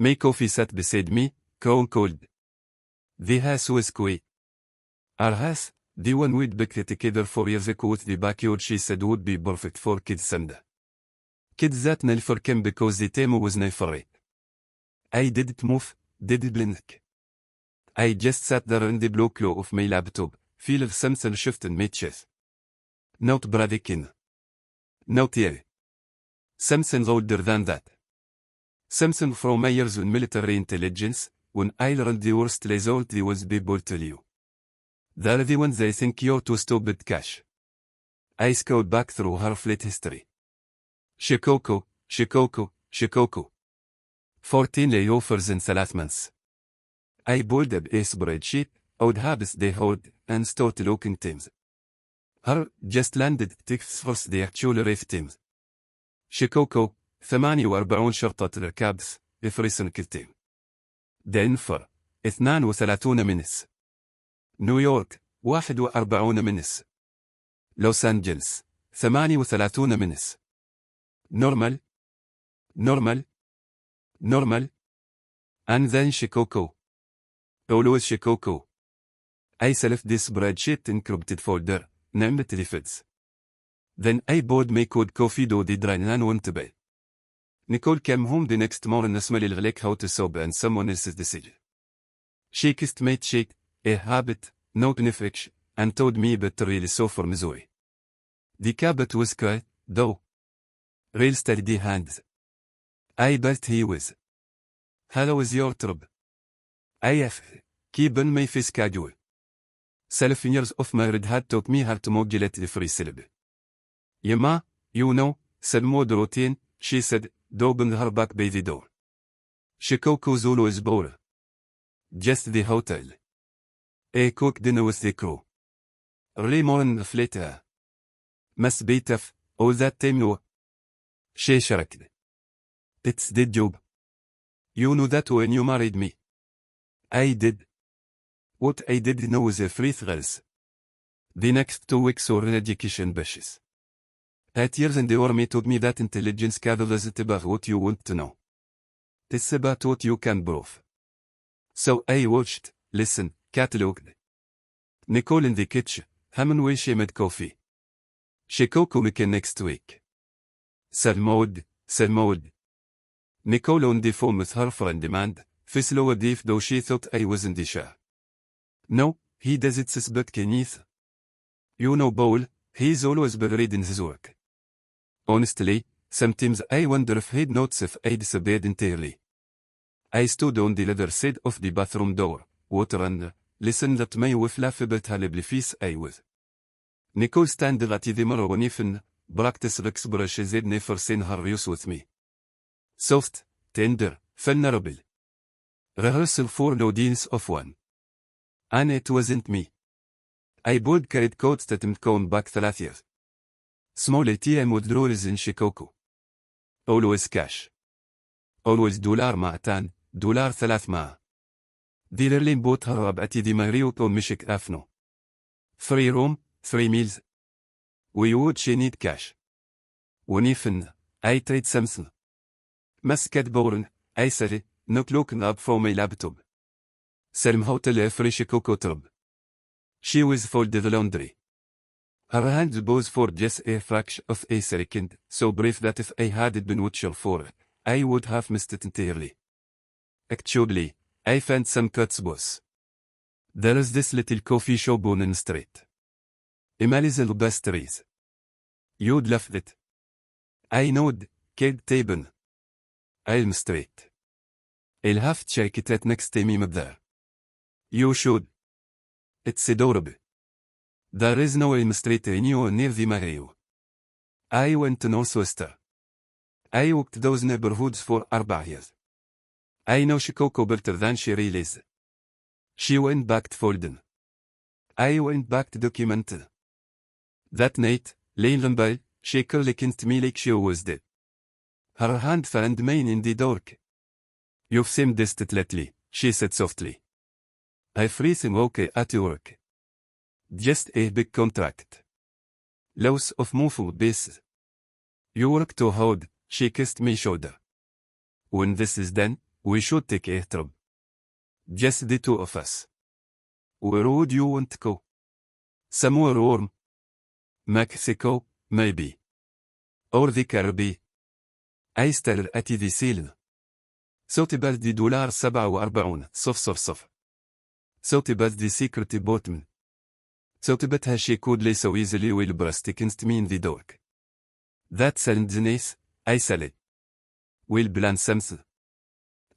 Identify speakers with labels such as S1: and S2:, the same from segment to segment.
S1: My coffee sat beside me, chrome cold. The house was quiet. Our house, the one we'd built together 4 years ago with the backyard she said would be perfect for kids Sunday. Kids that never came because the time was never right. I didn't move, didn't blink. I just sat there in the blue glow of my laptop, feeling something shift in my chest. Not breathing. Not here. Something older than that. Something from my years in military intelligence, when I learned the worst result the ones people tell you. They're the ones they think you're too stupid cash. I scrolled back through her fleet history. Chicago, Chicago, Chicago. 14 layoffers in 3 months. I pulled up a spreadsheet, old habits they hold, and started looking teams. Her just landed tips for the actual ref teams. Chicago, 48 شرطة الكابس بفريسن كالتيم. دنفر 32 منس. نيويورك 41 منس. لوس أنجلس 38 منس. نورمال and then Chicago. Always Chicago. I select this spreadsheet encrypted folder, named Refits. Then I bought my code coffee do the drain and went to bed. Nicole came home the next morning smelling like hot soap and someone else's decision. She kissed my cheek, a habit, not an affection, and told me but really so for Missouri. The cabot was quiet, though. Real steady hands. I bet he was. Hello is your trouble. I have, keeping my face casual. 7 years of married had taught me how to modulate the free syllable. Yema, you know, said mode routine, she said, opened her back by the door. Chicago Zulu is boring. Just the hotel. A cook dinner with the crew. Early morning flight. Must be tough, all that time no. She shrugged. It's the job. You knew that when you married me. I did. What I did know was a free thrills. The next 2 weeks were in education bashes. 8 years in the army taught me that intelligence gathers isn't about what you want to know. It's about what you can prove. So I watched, listened, catalogued. Nicole in the kitchen, Hemingway she made coffee. Chicago Mickey next week. Salmod. Nicole on the phone with her friend demand, face lowered if though she thought I was in the shower. No, he doesn't suspect Kenneth. You know Paul, he's always been reading his work. Honestly, sometimes I wonder if he'd notice if I disappeared entirely. I stood on the other side of the bathroom door, water and listened at my wife laugh about how lovely face I was. Nicole standing at the mirror and even practice expressions I'd never seen her use with me. Soft, tender, vulnerable. Rehearsal for the audience of one. And it wasn't me. I bought credit cards that I'm going back 3 years. Small ATM withdrawals in Chicago. Always cash. Always $2 معتان, $3. Dealerly bought her up at the Marriott on Michigan Avenue. 3 room, 3 meals. We would she need cash. When even, I trade something. Muscat born, I said, not looking up for my laptop. Selm hotel every Chicago trip. She was folded laundry. Her hands bowed for just a fraction of a second, so brief that if I hadn't been watching for it, I would have missed it entirely. Actually, I found some cuts boss. There is this little coffee shop on the street. Emily's little pastries. You'd love it. I knowed, Kate Taben. Elm Street. I'll have to check it out next time I'm up there. You should. It's adorable. There is no Elm Street anywhere near the Mario. I went to Northwestern. I walked those neighborhoods for 4 years. I know Chicago better than she realized. She went back to Folden. I went back to document. That night, Leyland Bell, she looked me like she was dead. Her hand found mine in the dark. You've seemed distant lately, she said softly. Everything okay at work? Just a big contract. Loss of movable bases. You work too hard, she kissed my shoulder. When this is done, We should take a trip. Just the two of us. Where would you want to go? Somewhere warm. Mexico, maybe. Or the Caribbean. I stare at the ceiling. صوت بلدي $47.00. صوت بلدي secret bottom. صوت بتها she could lay so easily will burst against me in the dark. That sounds nice, I said. We'll plan something.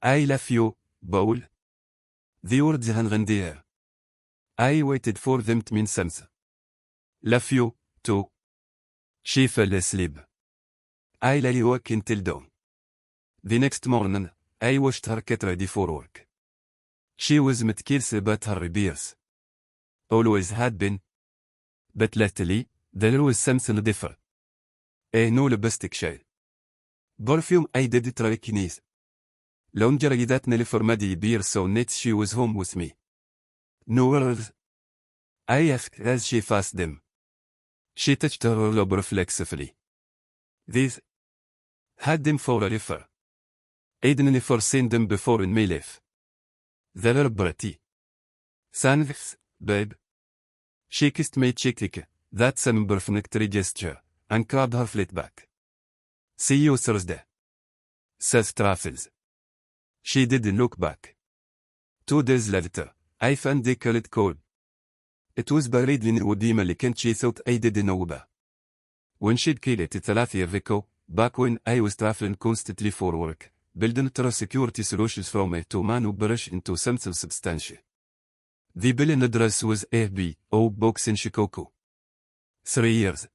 S1: I love you, Paul. The words hung in the air. I waited for them to mean something. Love you, too. She fell asleep. I lay awake until dawn. The next morning, I watched her get ready for work. She was meticulous about her repairs. Always had been. But lately, there was something different. No lipstick shade. Perfume I did try knees. Lingerie that nearly formed years so net she was home with me. No words. I asked as she passed them. She touched her robe reflexively. These had them for a refer. I'd never seen them before in my life. They were pretty. Thanks, babe. She kissed my cheek. That's an imperfect gesture, and grabbed her flat back. See you Thursday. Says Truffles. She didn't look back. 2 days later, I found the credit card. It was buried in Udima and she thought I didn't know about. When she'd killed it 3 years ago, back when I was traveling constantly for work, building security solutions from a two-man brush into something substantial. The billing address was AudioBooks in Chicago. 3 years.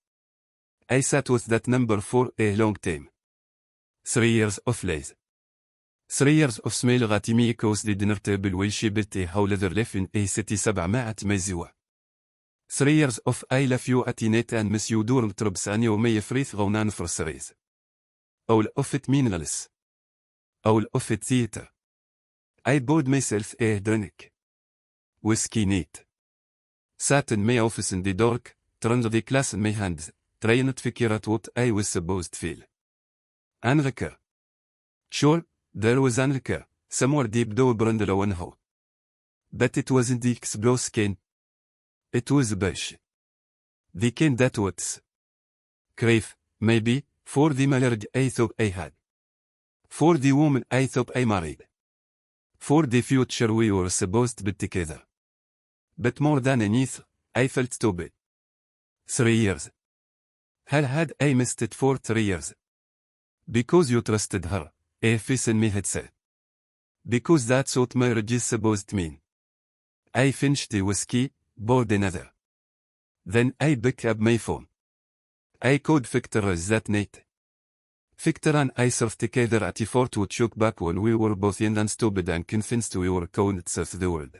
S1: I sat with that number for a long time. 3 years of lies. 3 years of smiling at me across the dinner table while she built a whole other life in a city 700 مزوة. 3 years of I love you at net and miss you during trips and you may free thrown on for series. All of it meaningless. All of it theater. I bought myself a drink. Whiskey neat. Sat in my office in the dark, turned the glass in my hands, trying to figure out what I was supposed to feel. Anrika. Sure, there was Anrika, somewhere deep down below one hole. But it wasn't the explosive skin. It was a bush. The kind that was. Crave, maybe, for the marriage I thought I had. For the woman I thought I married. For the future we were supposed to be together. But more than anything, I felt stupid. 3 years. How had I missed it for 3 years? Because you trusted her, a face in me had said. Because that's what marriage is supposed to mean. I finished the whiskey, poured another. Then I picked up my phone. I called Victor that night. Victor and I served together at Fort Woodchuck back when we were both young and stupid and convinced we were conquerors of the world.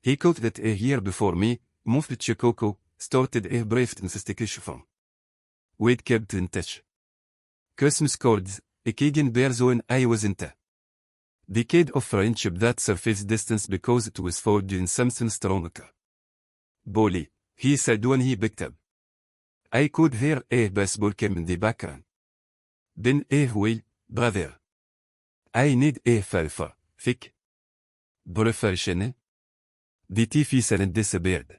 S1: He caught that a year before me, moved to Chicago, started a brave investigation firm. We'd kept in touch. Christmas cards, a Keegan Bears when I wasn't a decade of friendship that surfaced distance because it was forged in something stronger. Bully, he said when he picked up. I could hear a baseball game in the background. Then well, brother. I need a favor, thick. Professional. The TV silent disappeared.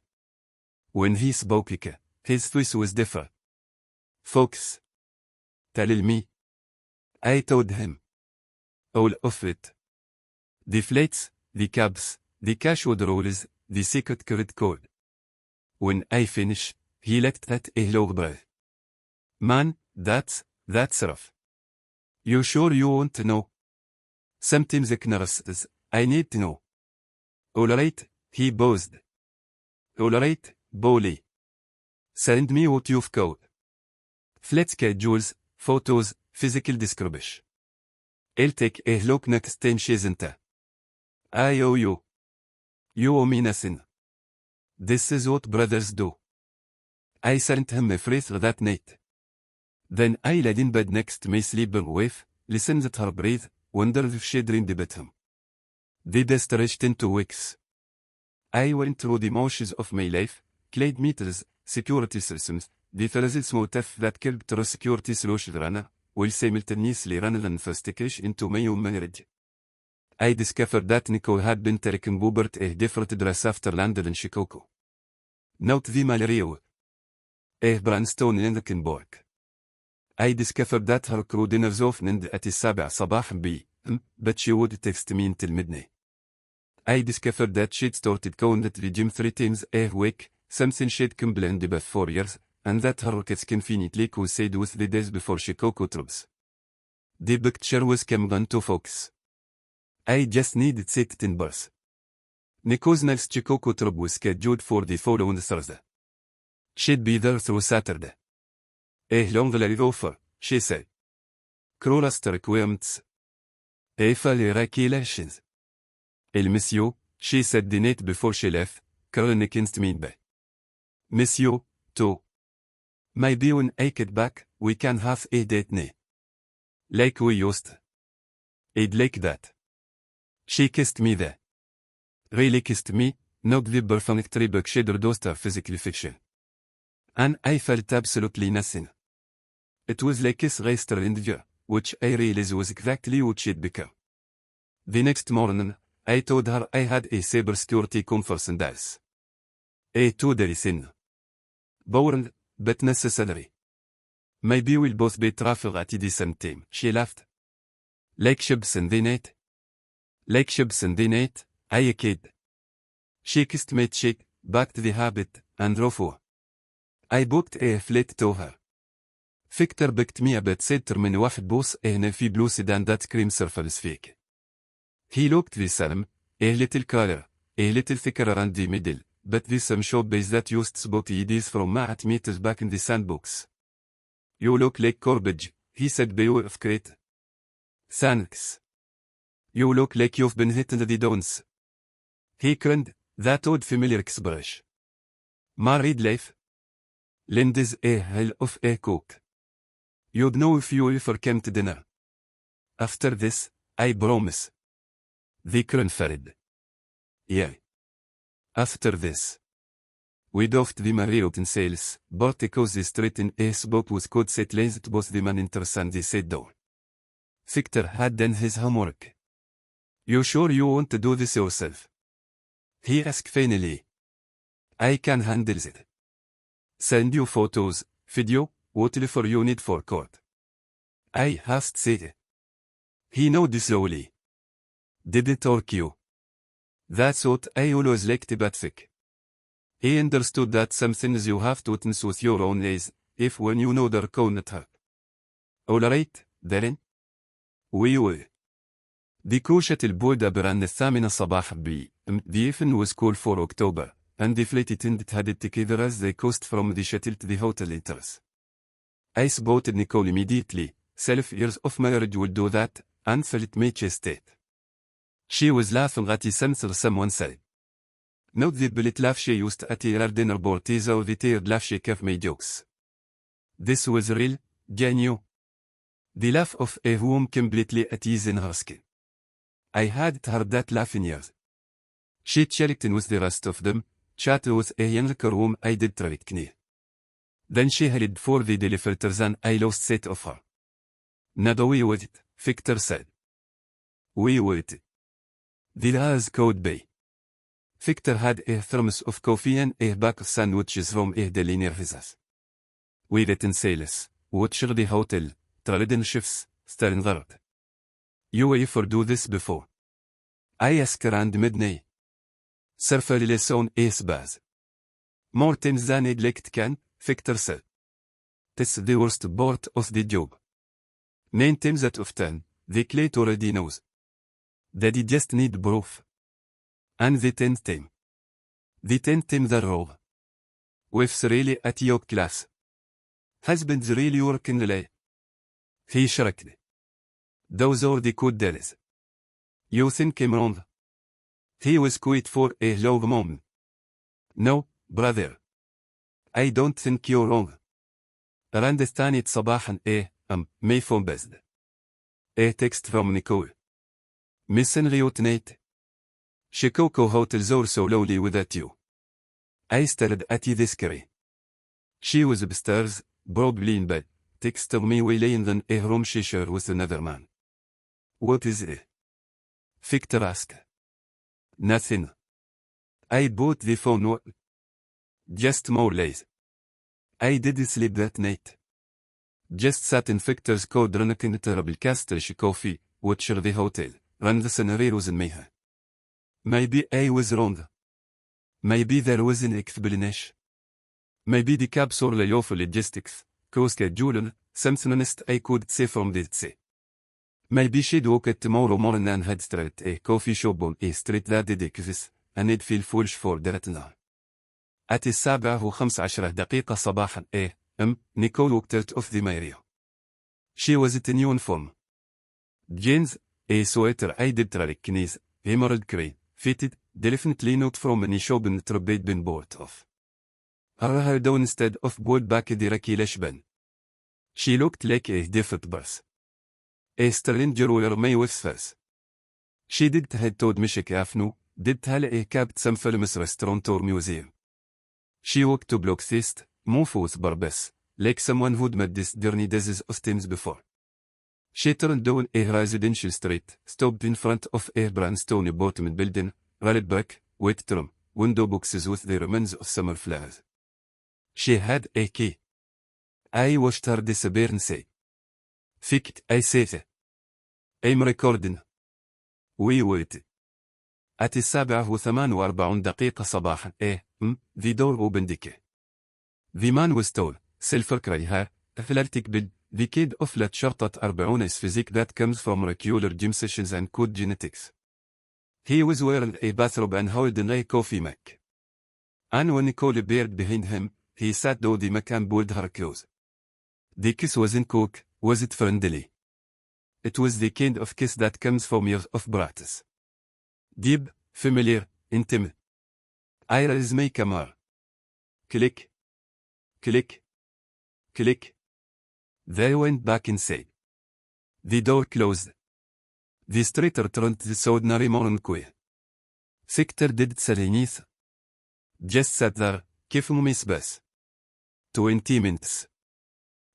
S1: When he spoke, his voice was different. Folks. Tell me. I told him. All of it. The flights, the cabs, the cash withdrawals, the secret credit card. When I finished, he let out a long breath. Man, that's rough. You sure you want to know? Sometimes ignorance, I need to know. Alright, he paused. Alright, Bolly. Send me what you've got. Flight schedules, photos, physical description. I'll take a look next time she's in town. I owe you. You owe me nothing. This is what brothers do. I sent him a phrase that night. Then I laid in bed next to my sleeping wife, listened at her breathe, wondered if she dreamed about him. The day stretched into weeks. I went through the motions of my life, cloud meters, security systems, the thousands motifs that kept the security solution runner, while simultaneously running an investigation into my own marriage. I discovered that Nicole had been taking Boobert a different dress after landed in Chicago. Note the Malrio. Brandstone in Lindenburg. I discovered that her crew dinners often end at 7 صباحا p.m., but she would text me until midnight. I discovered that she'd started going at the gym 3 times a week, something she'd complained about for years, and that her rockets conveniently coincided with the days before Chicago trips. The picture was coming to focus. I just needed set timbers. Nicole's next Chicago trip was scheduled for the following Thursday. She'd be there through Saturday. A long offer, she said. Cruelest requirements. Full regulations. El monsieur, she said the night before she left, curling against me by. Monsieur, too. Maybe when I get back, we can have a date now. Like we used. I'd like that. She kissed me there. Really kissed me, not the perfect reproduction of physical fiction. And I felt absolutely nothing. It was like a raster in the view, which I realized was exactly what she'd become. The next morning, I told her I had a cybersecurity conference in Dallas. A 2-day thing. Boring, but necessary. Maybe we'll both be traveling at the same time, she laughed. Like ships in the night. Like ships in the night, I kid. She kissed my cheek, backed the habit, and drove away. I booked a flight to her. Victor picked me up at center من واحد بوس هنا في blue sedan that cream surface fake. He looked the same, a little color, a little thicker around the middle, but the same shop base that used spot ideas from Matt meters back in the sandbox. You look like garbage, he said by way of crate. Thanks. You look like you've been hit in the downs. He grinned, that odd familiar expression. Married life. Linda's a hell of a cook. You'd know if you ever came to dinner. After this, I promise. The confirmed. Yeah. After this. We doffed the Marriott in sales, but because the street in a spot was called set lanes to both the man enters and the set door. Victor had done his homework. You sure you want to do this yourself? He asked finally. I can handle it. Send you photos, video, whatever you need for court. I have said. He nodded slowly. Did it torque you? That's what I always liked about Vic. He understood that some things you have to witness with your own eyes, if when you know they're going to help. Alright, Darren? We will. The كوشة البودة بران 8 صباحا the evening was called for October, and the flight attendant headed together as they coast from the shuttle to the hotel enters. I spotted Nicole immediately, 12 years of marriage would do that, and felt my chest tight. She was laughing at something someone said. Not the bullet laugh she used at her dinner parties or the teared laugh she gave my jokes. This was real, genuine. The laugh of a woman completely at ease in her skin. I hadn't heard that laugh in years. She checked in with the rest of them, chatted with a younger whom I did traffic near. Then she headed for the daily filters and I lost sight of her. Now we waited, Victor said. We waited. The last code bay. Victor had a thermos of coffee and a bag of sandwiches from a deli near his house. We ate in sales, watched the hotel, tried in shifts, staring there. You ever do this before? I asked around midnight. Surface on ace baz. More times than I'd like can, Victor said. That's the worst part of the job. 9 times out of 10, the client already knows. Daddy just need proof. And the 10th time. The 10th time they're wrong. Wife's really at your class. Husband's really working late. He shrugged. Those are the good days. You think I'm wrong? He was quiet for a long moment. No, brother. I don't think you're wrong. Around الثانية صباحا my phone buzzed. A text from Nicole. Missing you tonight. Chicago hotels are so lonely without you. I stared at the screen. She was upstairs, probably in bed, texted me while laying in a room she shared with another man. What is it? Victor asked. Nothing. I bought the phone. Just more lies. I didn't sleep that night. Just sat in Victor's car drinking a terrible Castrish coffee, watching the hotel, run the scenarios in my head. Maybe I was wrong. Maybe there was an explanation. Maybe the capsule layoff logistics, co-scheduling, something honest I could say from the say. Maybe she'd woke up tomorrow morning and had straight a coffee shop on a street that did exist, and I'd feel foolish for that now. At 7:15 صباحا a.m. Nicole walked out of the area. She was in uniform. Jeans, a sweater I did trick knees, emerald grey, fitted, definitely not from any shop in the trade been bought off. Her hair down instead of pulled back directly lashban. She looked like a different birth. A stranger were my wife's face. She did head toward Michigan Avenue, did tell a cab to some famous restaurant or museum. She walked to blocks east, move with barbes, like someone who'd made this journey dozens of times before. She turned down a residential street, stopped in front of a brownstone apartment building, rolled back, white trim, window boxes with the remains of summer flowers. She had a key. I watched her disappear and say, "Fikt, I said. I'm recording." We waited. At 7:48 صباحا a.m. the door opened again. The man was tall, silver gray hair, athletic build, the kid of لا تشرطت 40 is physique that comes from regular gym sessions and good genetics. He was wearing a bathrobe and holding a coffee mug. And when Nicole appeared behind him, he sat down the mug and pulled her close. The kiss wasn't quick, was it friendly? It was the kind of kiss that comes from years of practice. Deep, familiar, intimate. I raised my camera. Click. Click. Click. They went back inside. The door closed. The street returned to the ordinary morning quiet. Victor did Serenith. Just sat there, كيف مميز بس. 20 minutes.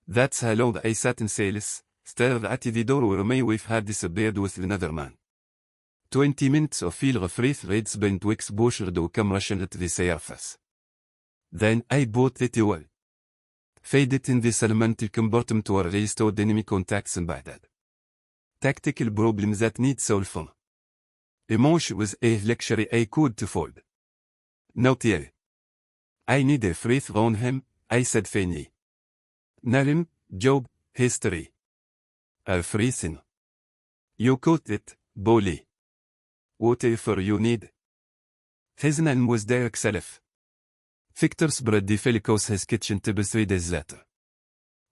S1: That's how long I sat in silence, stared at the door where my wife had disappeared with another man. 20 minutes of feel free threads bent weeks pushed to come rushing at the surface. Then I bought it well. Faded in the semantic compartment were restored enemy contacts embedded. Tactical problems that need solving. Emotion was a luxury I could afford. Not yet. I need a free on him, I said faintly. Name, job, history. A free thing. You caught it, bully. Whatever you need. His name was Derek Self. Victor spread the Felicos his kitchen table 3 days later.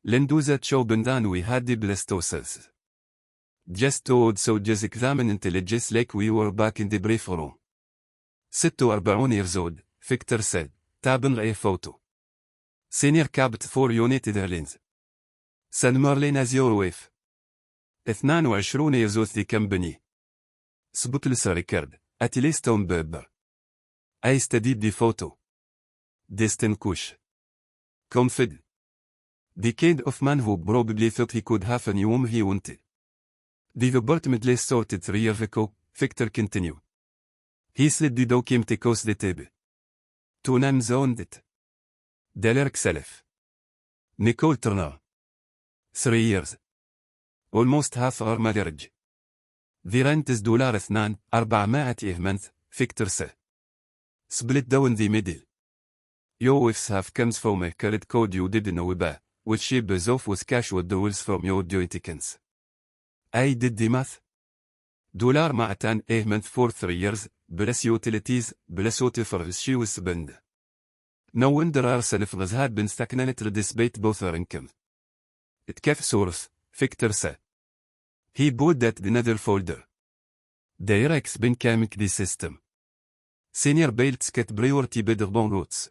S1: Lenduza choben and we had the blastoses. Just told so just examine intelligence like we were back in the brief room. 46 years old, Victor said, taben a photo. Senior cabinet for United Airlines. San Marlene as your wife. 22 years old the company. Sbutlis record, at least on Berber. I studied the photo. Distant Kush. Confident. The kind of man who probably thought he could have any whom he wanted. The apartment list sorted 3 years ago, Victor continued. He slid the document across the table. 2 names on it. Derek Self. Nicole Turner. 3 years. Almost half our marriage. The rent is $400 a month, Victor said. Split down the middle. Your wives have comes from a credit card you didn't know about, which she pays off with cash withdrawals from your joint. I did the math. $200 a month for 3 years, plus utilities, plus whatever she was spend. No wonder our self-res had been stagnant despite both her income. It kept source, Victor said. He put that in another folder. Derek's been coming the system. Senior belts get priority better bon routes.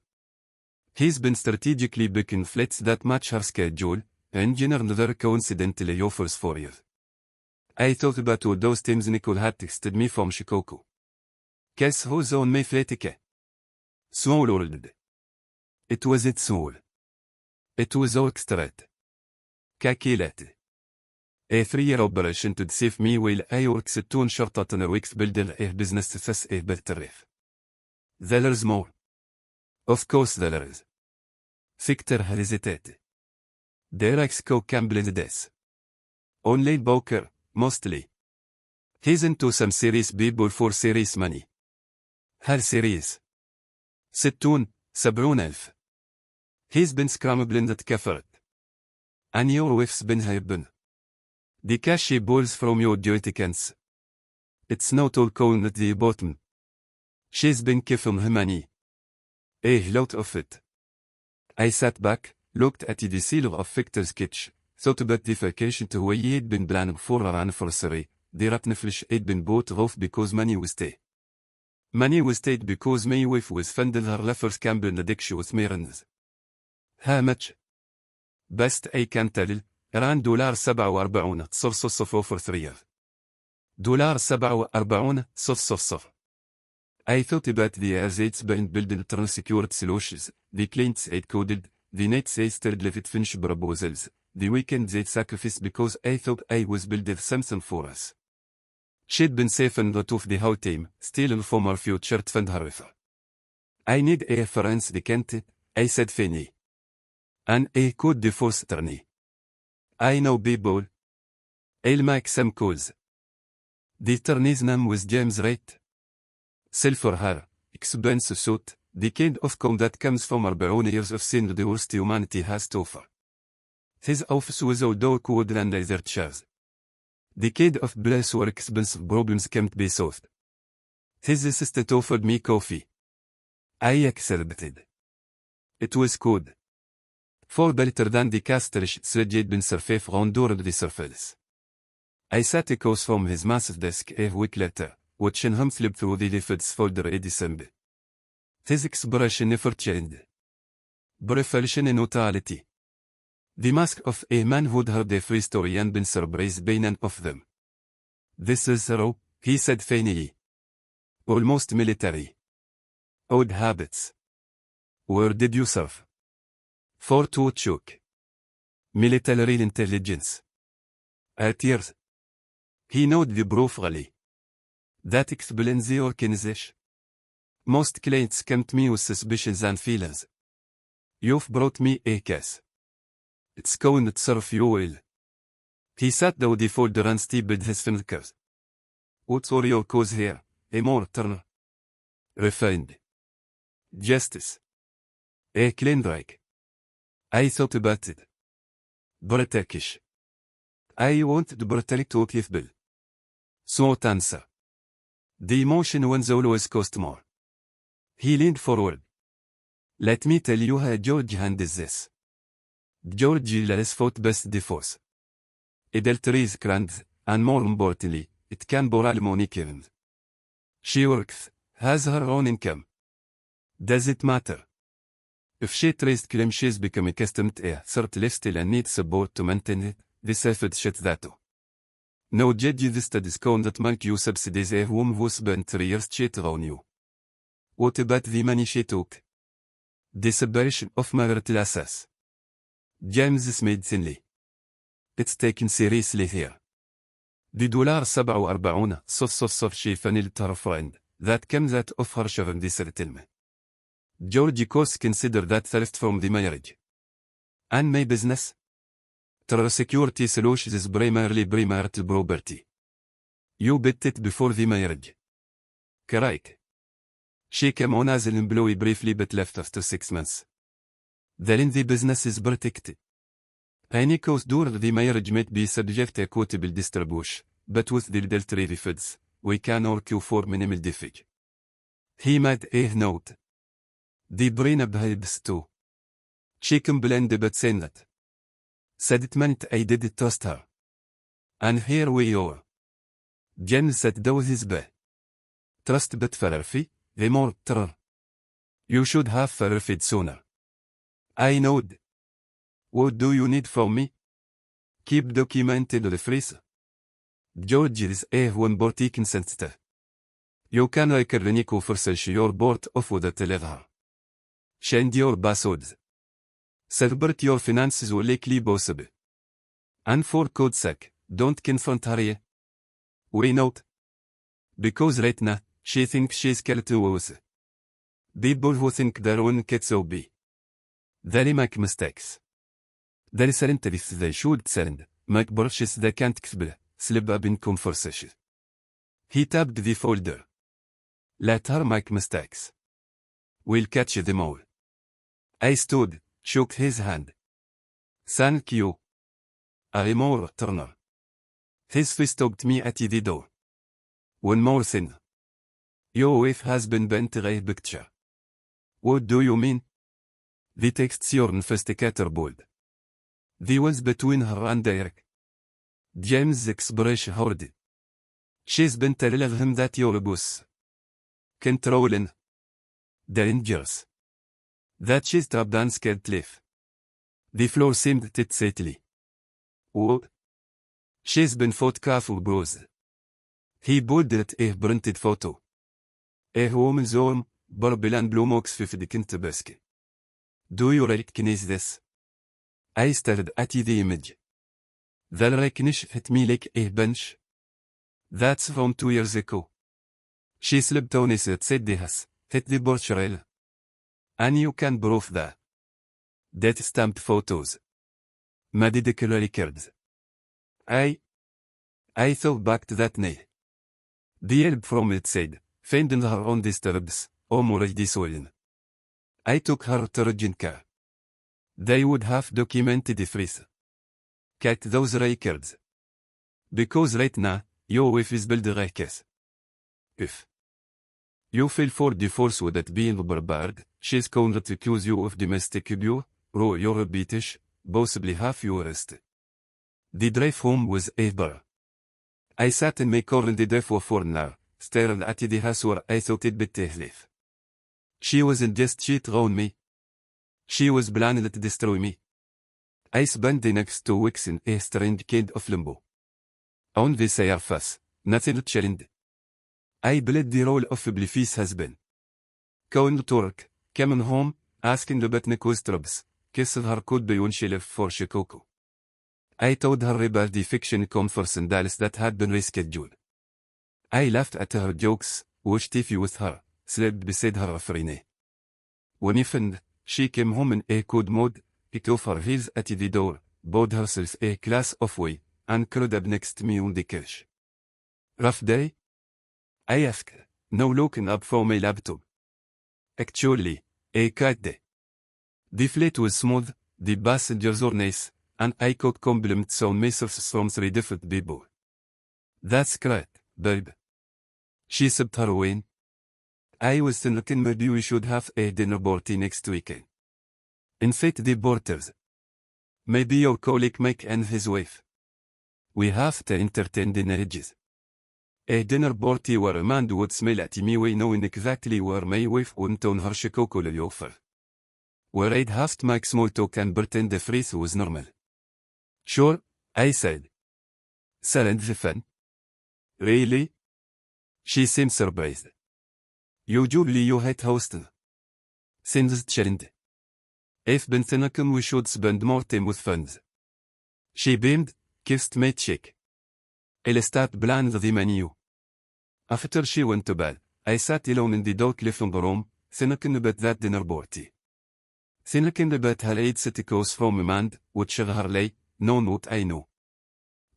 S1: He's been strategically booking flights that match her schedule, engineer never coincidentally offers for you. I thought about all those times Nicole had texted me from Chicago. Guess who's on my flight ticket? Small world. It was it small. It was orchestrated. Calculated. A 3-year operation to save me while I work 60 شرطة weeks building a business تفس بالتريف. There's more. Of course there is. Victor hesitated. Derek's co-Campbell this. Online poker, mostly. He's into some serious people for serious money. How serious? 70,000. He's been scrambling that كفرت. And your wife's been helping. The cash she pulls from your duty cans. It's not all coin at the bottom. She's been giving her money. A lot of it. I sat back, looked at the seal of Victor's sketch, thought about the vacation to where he'd been planning for our anniversary. The ratneflish had been bought off because money was stay. Money was stayed because my wife was funding her lover's gambling addiction with mirrors. How much? Best I can tell, around $47 صفر for 3 years. $47 صفر. I thought about the years it's been building secured solutions, the clients had coded, the nights they started left finished proposals, the weekends they'd sacrificed because I thought I was building something for us. She'd been saving a lot of the whole time, stealing from our future to fund her with her. I need a reference decant, I said Fanny. And a code divorce attorney. I know people. I'll make some calls. The attorney's name was James Wright. Sell for her, expense suit, the kind of com that comes from 40 years of sin the worst humanity has to offer. His office was although cold and either chairs. The kind of place where expensive problems can't be solved. His assistant offered me coffee. I accepted. It was good. Far better than the castlish said he'd been surface under the surface. I sat across from his massive desk a week later, watching him flip through the leaflets folder in December. His expression never changed. Perfection and neutrality. The mask of a man who'd heard a free story and been surprised by none of them. This is raw, he said faintly. Almost military. Odd habits. Where did you serve? Fort Woodchuck. Military intelligence. 8 years. He nodded briefly. That explains the organization. Most clients come to me with suspicions and feelings. You've brought me a case. It's going to serve you well. He sat down the folder and stippled his fingers. What's your cause here, a mortar? Refined. Justice. A clean break. I thought about it. British. I want the British to give bill. Short answer. The emotion ones always cost more. He leaned forward. Let me tell you how George handles this. George has fought best divorce. Adultery is grand, and more importantly, it can borrow money killed. She works, has her own income. Does it matter? If she traced claim she's become accustomed to a certain lifestyle and needs support to maintain it, this effort shit that. No judge the studies count that make you subsidize a woman who spent 3 years cheating on you. What about the money she took? The separation of marital assets. James smiled thinly. It's taken seriously here. The $47 صفر she funneled to her friend, that comes out of her sharing the settlement. George Coase considered that theft from the marriage. And my business? True security solutions is primarily primarital property. You bought it before the marriage. Correct. She came on as an employee briefly but left after 6 months. Then the business is protected. Any cost during the marriage might be subject to equitable distribution, but with the adultery refunds, we can argue for minimal defect. He made a note. The prenup helps too. She complained about saying that. Said it meant I didn't trust her. And here we are. James sat down with his back. Trust but Farfi, the more terror. You should have Farfied sooner. I nod. What do you need from me? Keep documented the freeze. George is a one party consent. You can record for your board of what to her. Change your passwords. Separate your finances will likely possible. And for code's sake, don't confront her yet. Why not? Because right now, she thinks she's careless. People who think their own kids will be. They make mistakes. They aren't if they should send, make brushes they can't keep, slip up in conversation. He tapped the folder. Let her make mistakes. We'll catch them all. I stood, shook his hand. Thank you. I'm more Turner. His face stopped me at the door. One more thing. Your wife has been bent a picture. What do you mean? The texts your investigator bold. The was between her and Eric. James' expression hard. She's been telling him that your boss. Controlling. Dangerous. That she's trapped and scared to leave. The floor seemed tightly. What? She's been photographed bros. He pulled at a printed photo. A woman's arm, barbel and blue marks 50 Kentucky. Do you recognize this? I stared at the image. The recognition hit me like a bench. That's from 2 years ago. She slipped on his said the house, hit the porch rail. And you can prove that. That stamped photos. Medical records. I thought back to that night. The help from it said, finding her on disturbs, or more disorder. I took her to urgent care. They would have documented the freeze. Cut those records. Because right now, your wife is build records. If you feel for divorce without being prepared, she's going to accuse you of domestic abuse, or your British, possibly have you arrested. The drive home was a bar. I sat in my car in the drive for an hour, staring at the house where I thought it'd be to live. She wasn't just cheat on me. She was planning to destroy me. I spent the next 2 weeks in a strange kind of limbo. On the surface, nothing changed. I played the role of Bliffy's husband. Going to work, coming home, asking about Nico's troubles, kissing her goodbye when she left for Chicago. I told her about the fiction conference in Dallas that had been rescheduled. I laughed at her jokes, watched TV with her, slept beside her every night. When evening, she came home in a good mood, picked off her heels at the door, bought herself a glass of wine, and curled up next to me on the couch. Rough day? I asked, now looking up from my laptop. Actually, a quiet day. The flight was smooth, the passengers were nice, and I could compliments on myself from 3 different people. That's great, babe. She sipped her wine. I was thinking maybe we should have a dinner party next weekend. Invite the porters. Maybe your colleague Mike and his wife. We have to entertain the edges. A dinner party where a man would smile at me way knowing exactly where my wife went on her Chicago offer. Where I'd have to make small talk and pretend the freeze was normal. Sure, I said. Silent the fan. Really? She seemed surprised. Usually you hate hosting. Things changed. I've been thinking we should spend more time with friends. She beamed, kissed my cheek. I'll start planning the menu. After she went to bed, I sat alone in the dark living room, thinking about that dinner party. Thinking about her 8 city calls from a man, watching her lie, knowing what I know.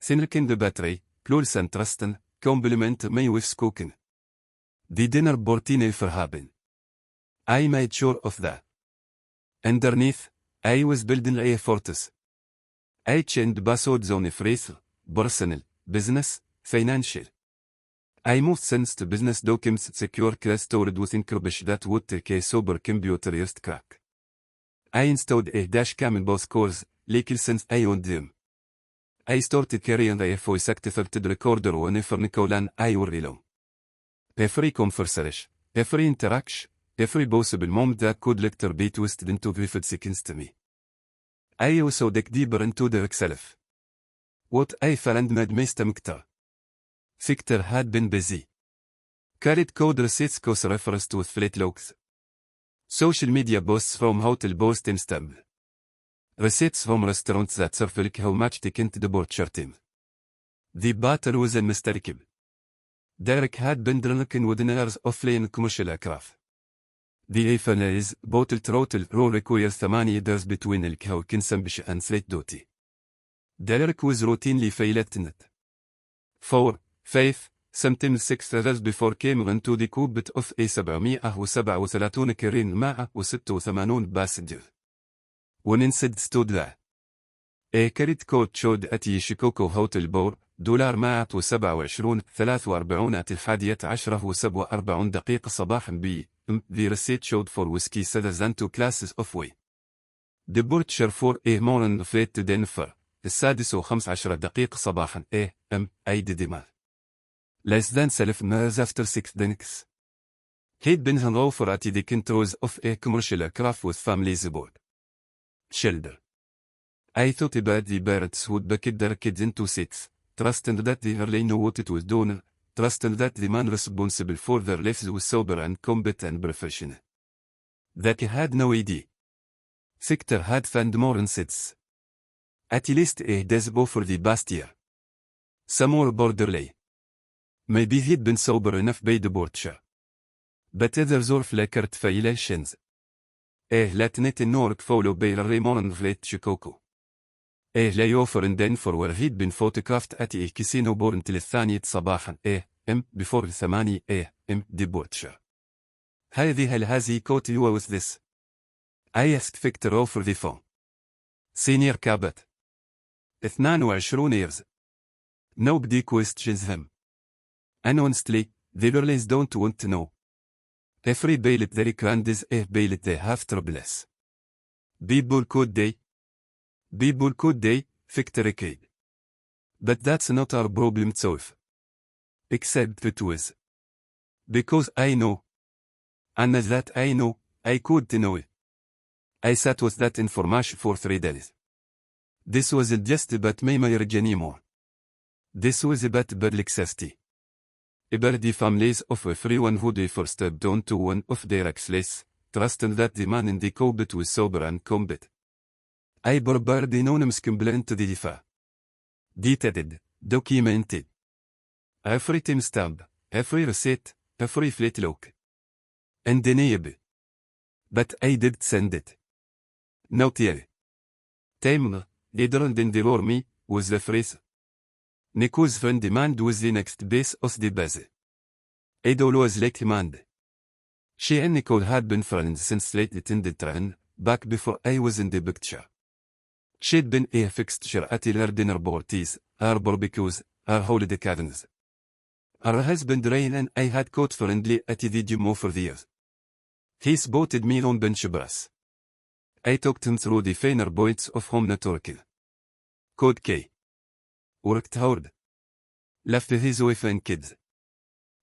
S1: Thinking about Ray, close and trusting, compliment my wife's cooking. The dinner party never happened. I made sure of that. Underneath, I was building a fortress. I changed passwords on every personal, business, financial. I moved things to business documents secure class stored within encryption that would take a sober computer just crack. I installed a dash cam in both cores, legal since I owned them. I started carrying a voice activated recorder whenever Nicole and I were alone. Every conversation, every interaction, every possible moment that could later be twisted into vivid seconds to me. I also dug deeper into the self. What I found made me stomach turn. Victor had been busy. Carried code receipts cause reference to flight logs. Social media posts from hotel posts timestamp. Receipts from restaurants that serve like how much they can't the board team. The battle was unmistakable. Derek had been drunken with hours of fleeing commercial aircraft. The FNA's bottle throttle roll requires 8 years between الكهو كنسنبش and slate دوتي. Derek was routinely failed in it. 4, 5, sometimes 6 years before came into the cockpit of A737 كرين معه و86 passenger. When instead stood there. A credit card showed at Shikoku Hotel Bar $127 43 11 و47 صباحا B. The receipt showed for whiskey rather than 2 classes of whey. Departure for a morning flight to Denver 6:15 صباحا AM. I did mal. Less than 12 miles after 6 drinks. He'd been hungover at the controls of a commercial aircraft with families aboard. Children. I thought about the parents who'd bucket their kids into seats, trusting that they really know what it was doing, trusting that the man responsible for their lives was sober and competent and professional. That he had no idea. Victor had found more insights. At least a days for the past year. Some more borderline. Maybe he'd been sober enough by departure. But others were flickered violations. A late night in Newark followed by a morning flight to Chicago. A layover in Denver where he'd been photographed at a casino born till 2 صباحا AM before 8 AM departure. How the hell has he caught you with this? I asked Victor over the phone. Senior Cabot. 22 years. Nobody questions him. And honestly, the girls don't want to know. Every pilot their grand is a pilot they have troubles. People could die. People could die, Victor agreed. But that's not our problem to solve. Except it was. Because I know. And as that I know, I could know it. I sat with that information for 3 days. This wasn't just about my marriage anymore. This was about public safety. About the families of everyone who they first stepped onto one of their ex-slaves, trusting that the man in the cockpit was sober and competent. I prepared an anonymous complaint to the DFA. Detailed, documented. Every timestamp, every receipt, every flight log. Undeniable. But I did send it. Not yet. Time, later in the army, was the phrase. Nico's friend demand was the next base of the base. I'd always liked him. She and Nicole had been friends since late in the train, back before I was in the picture. She'd been a fixture at her dinner parties, her barbecues, her holiday cabins. Her husband Ryan and I had caught friendly at the gym over the years. He spotted me on bench press. I talked him through the finer points of home networking. Code K. Worked hard. Left his wife and kids.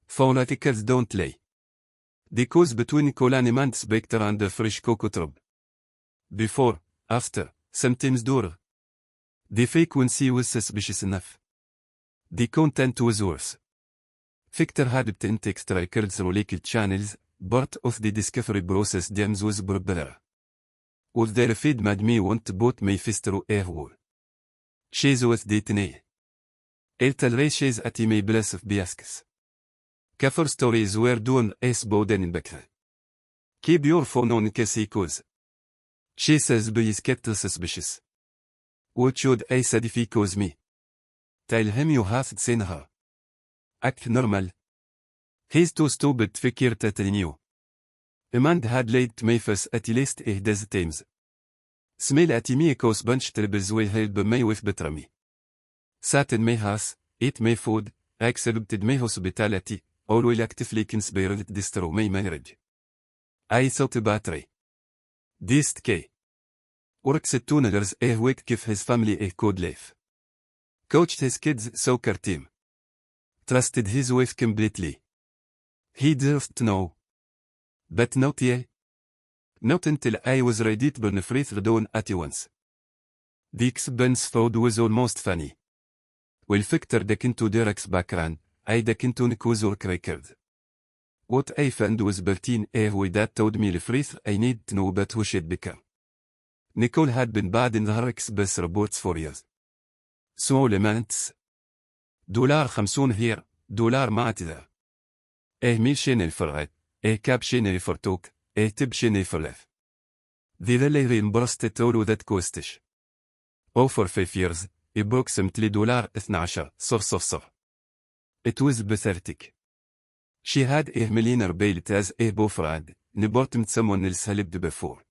S1: Fanatics don't lie. The cause between Colani and Spectre and the fresh cocoa trub. Before, after, sometimes during. The frequency was suspicious enough. The content was worse. Victor had obtained extra records through leaked channels, part of the discovery process James was prepared. All their feed made me want to put my fist through a wall. She's with Daytonay. Eltal races at my place of biascus. Cover stories were doing as Bowden in Becca. Keep your phone on case he calls. She says be kept suspicious. What should I say if he calls me? Tell him you have seen her. Act normal. He's too stupid to figure that I knew. A man had laid to my face at least a dozen times. Smell at me cause bunch tribbles will help me with better me. Sat in my house, ate my food, accepted my hospitality, or will actively conspire to destroy my marriage. I thought battery. Dist K. Works at $2 a week give his family a good life. Coached his kids' soccer team. Trusted his wife completely. He deserved to know. But not yet. Not until I was ready to burn free thrown at once. The expense fraud was almost funny. Will Victor dug into Derek's background, I dug into Nico's work record. What I found was 13 a way that told me the truth I need to know about who she'd become. Nicole had been bad in her ex-boss reports for years. Small amounts. $50 here, $100 معتذر. ميشين الفرغت, كابشين الفرتوك, تبشين الفرلف. ذي ذا اللي reimbursed all that costs. For 5 years, approximately $12. It was pathetic. She had a millionaire bailed as a boyfriend, bottomed someone else helped before.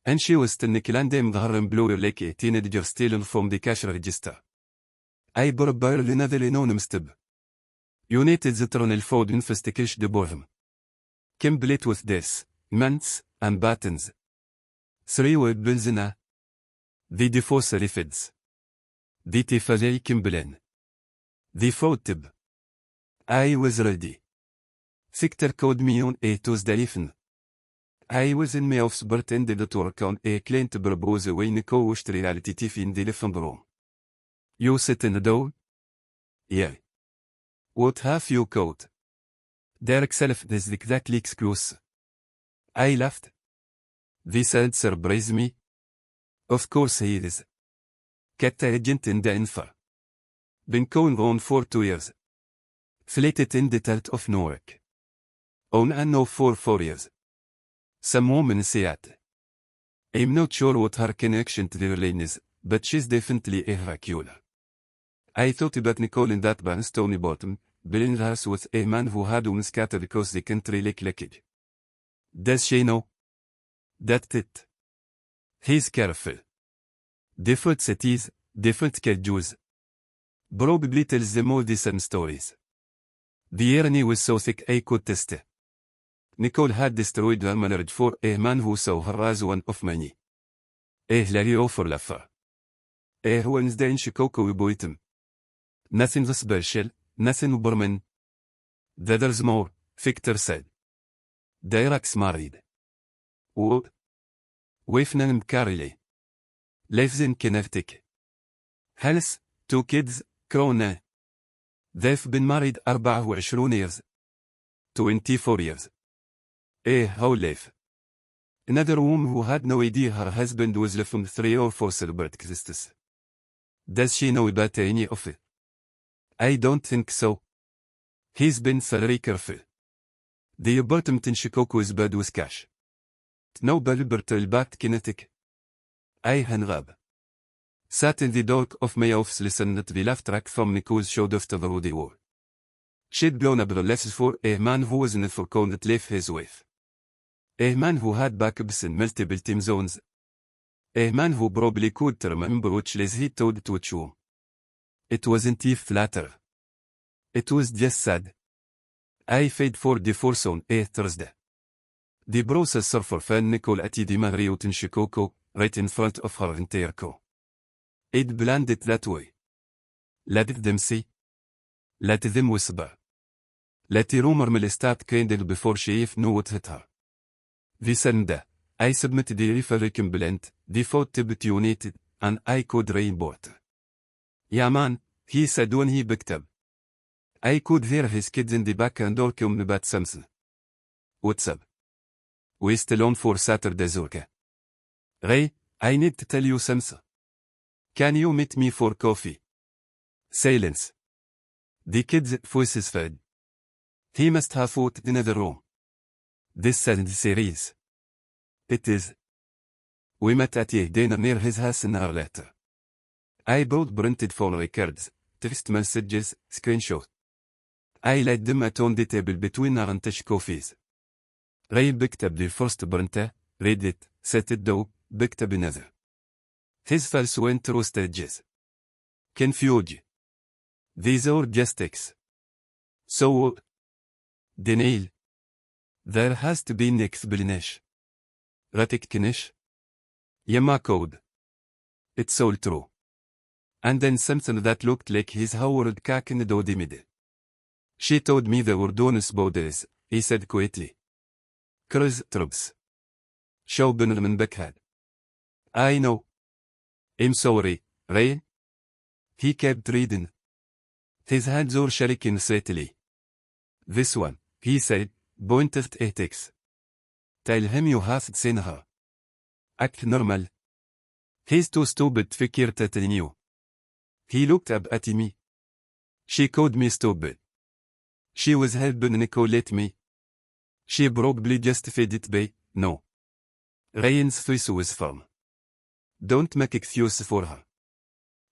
S1: And she was still claiming her employer like a teenager stealing from the cash register. I probably another known step. United the Tronel Ford investigation the bottom. Complete with this, months, and buttons. 3 weapons in a. The divorce refids. The Tifajay Kimberlin. The fraud tip. I was ready. Sector code me on a Tuesday. I was in my office pretended to work on a client to propose a way to co-host reality TV in the living room. You sit in the door? Yeah. What have you caught? Derek self is exactly excuse. I laughed. This ad surprised me. Of course he is. Cat agent in the info. Been going on for 2 years. Flated in the tilt of Newark. On and off for 4 years. Some woman said. I'm not sure what her connection to the airline is, but she's definitely a Hercule. I thought about Nicole in that band Stony Bottom, building her house with a man who had women scattered across the country like leakage. Does she know? That's it. He's careful. Different cities, different schedules. Probably tells them all the same stories. The irony was so thick I could test it. Nicole had destroyed her marriage for a man who saw her as one of many. Hilary overlapper. Wednesday in Chicago boytum. Nothing special, nothing Uberman. There's more, Victor said. Derek's married. What? Wife named Carly. Lives in Connecticut. Health, 2 kids, Corona. They've been married 24 years. 24 years. How live? Another woman who had no idea her husband was left 3 or 4 celebrate Christmas. Does she know about any of it? I don't think so. He's been very careful. The apartment in Chicago is bad with cash. No Balbertal back kinetic. I hung up. Sat in the dark of my office listened to the laugh track from Nicole's show after the rodeo. She'd blown up the lessons for a man who was in it for couldn't leave his wife. A man who had backups in multiple time zones. A man who probably could remember which lies he told to whom. It wasn't even flatter. It was just sad. I paid for divorce on a Thursday. The processor for fan Nicole at the Marriott in Chicago, right in front of her entire co. It planned it that way. Let them see. Let them whisper. Let the rumor mill start candle before she even knew what hit her. The Sunday, I submitted the referee complaint, the photo united, and I could report. Yeah man, he said when he picked up. I could hear his kids in the back and all come about something. What's up? We still on for Saturday's okay? Ray, I need to tell you something. Can you meet me for coffee? Silence. The kid's voices fed. He must have fought in another room. This sounds serious. It is. We met at a dinner near his house an hour later. I brought printed phone records, text messages, screenshots. I laid them out on the table between our Antish coffees. Ray picked up the first printer, read it, set it down, picked up another. His face went through stages. Confused. These are just texts. So, Denial. There has to be an explanation. Recognition. Yama code. It's all true. And then something that looked like his Howard Kaken Dodimide. She told me the word honest borders, he said quietly. Cruise troops. Show Benjamin Beckhead. I know. I'm sorry, Ray. He kept reading. His hands were shaking slightly. This one, he said, pointed at X. Tell him you have seen her. Act normal. He's too stupid to figure that I knew. He looked up at me. She called me stupid. She was helping Nicolette me. She probably just fed it by, no. Ryan's voice was firm. Don't make excuses for her.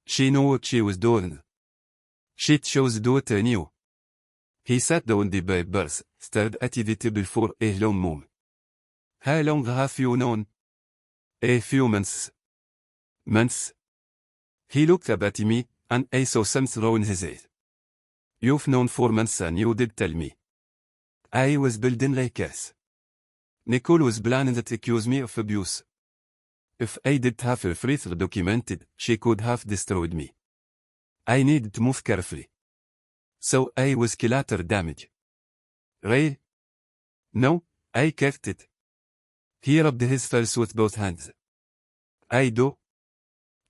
S1: She knew what she was doing. She chose to do it anew. He sat down by birth, stared at the table for a long moment. How long have you known? A few months. Months? He looked up at me, and I saw something wrong in his eyes. You've known for months and you did tell me. I was building like us. Nicole was planning to accuse me of abuse. If I did have everything documented, she could have destroyed me. I needed to move carefully. So I was collateral damage. Ray? No, I kept it. He rubbed his face with both hands. I do.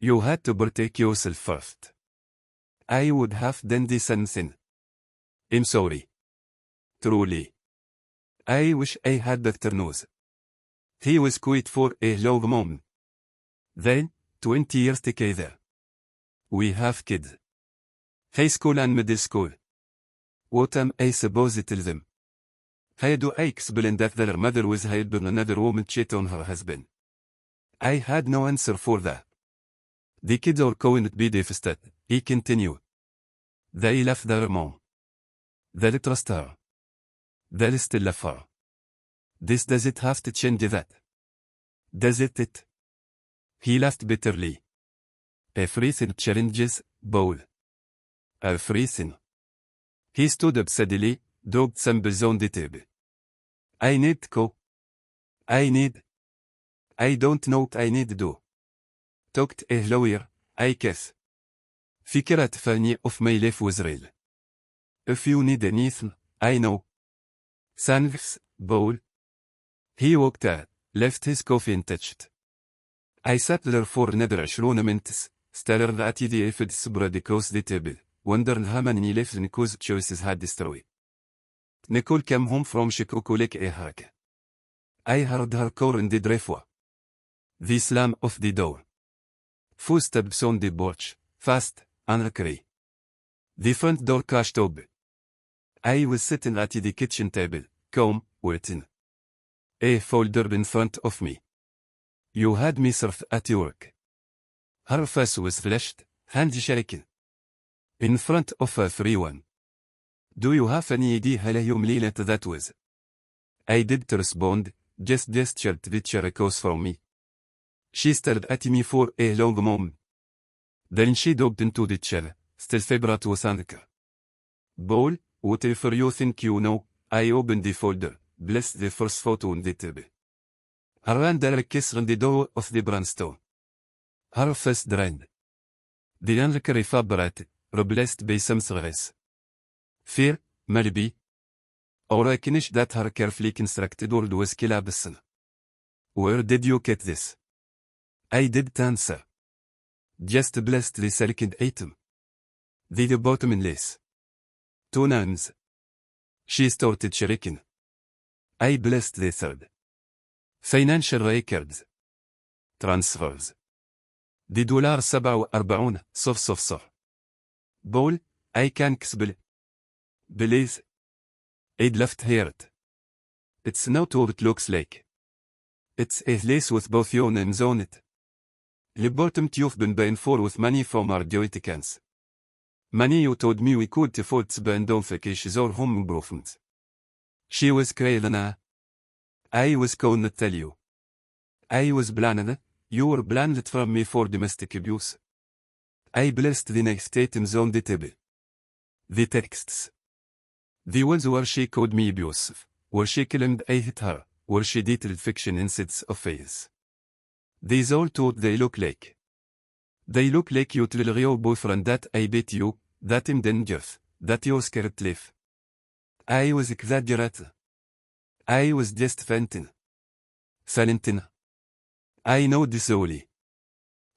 S1: You had to protect yourself first. I would have done the same thing. I'm sorry. Truly. I wish I had better news. He was quiet for a long moment. Then, 20 years together. We have kids. High school and middle school. What am I supposed to tell them? How do I explain that their mother was helping another woman cheat on her husband? I had no answer for that. The kids are going to be devastated, he continued. They left their mom. They'll trust her. They'll still love her. This doesn't have to change that. Does it? He laughed bitterly. Everything changes, Paul. Everything. He stood up suddenly, dropped some bills on the table. I need to go. I don't know what I need to do. Talk to a lawyer, I guess. فكرة فاني of my life was real. If you need anything, I know. Thanks, Paul. He walked out, left his coffee untouched. I sat there for another 20 minutes, staring at the aphids spread across the table, wondering how many lives Nicole's choices had destroyed. Nicole came home from Chicago like a hurricane. I heard her car in the driveway. The slam of the door. Footsteps on the porch, fast, and cry. The front door crashed open. I was sitting at the kitchen table, calm, waiting. A folder in front of me. You had me served at work. Her face was flushed, hand shaking. In front of everyone. Do you have any idea how humiliating that was? I didn't respond, just gestured the chair across from me. She stared at me for a long moment. Then she dove into the chair, still vibrate with anger. Paul, whatever you think you know, I opened the folder, blessed the first photo on the table. Her hand kissed on the door of the brownstone. Her face drained. The anger evaporated, replaced by something else. Fear, maybe. Or I finish that her carefully constructed world was collapsing. Where did you get this? I didn't answer. Just blessed the second item. The bottom in lace. 2 names. She started shaking. I blessed the third. Financial records. Transfers. The $47 صفر. Paul, I can't explain. Please. I'd love to hear it. It's not what it looks like. It's a lace with both your names on it. The bottom you've been paying for with money from our Joyticans. Money you told me we could afford to spend on vacations or home improvements. She was crying. I was going to tell you. I was planning, you were planning it from me for domestic abuse. I blessed the next items on the table. The texts. The ones where she called me abusive, where she claimed I hit her, where she detailed fiction instead of face. These all what they look like. They look like you tell your boyfriend that I beat you, that I'm dangerous, that you're scared to live. I was exaggerating. I was just fainting. Valentina. I know this only.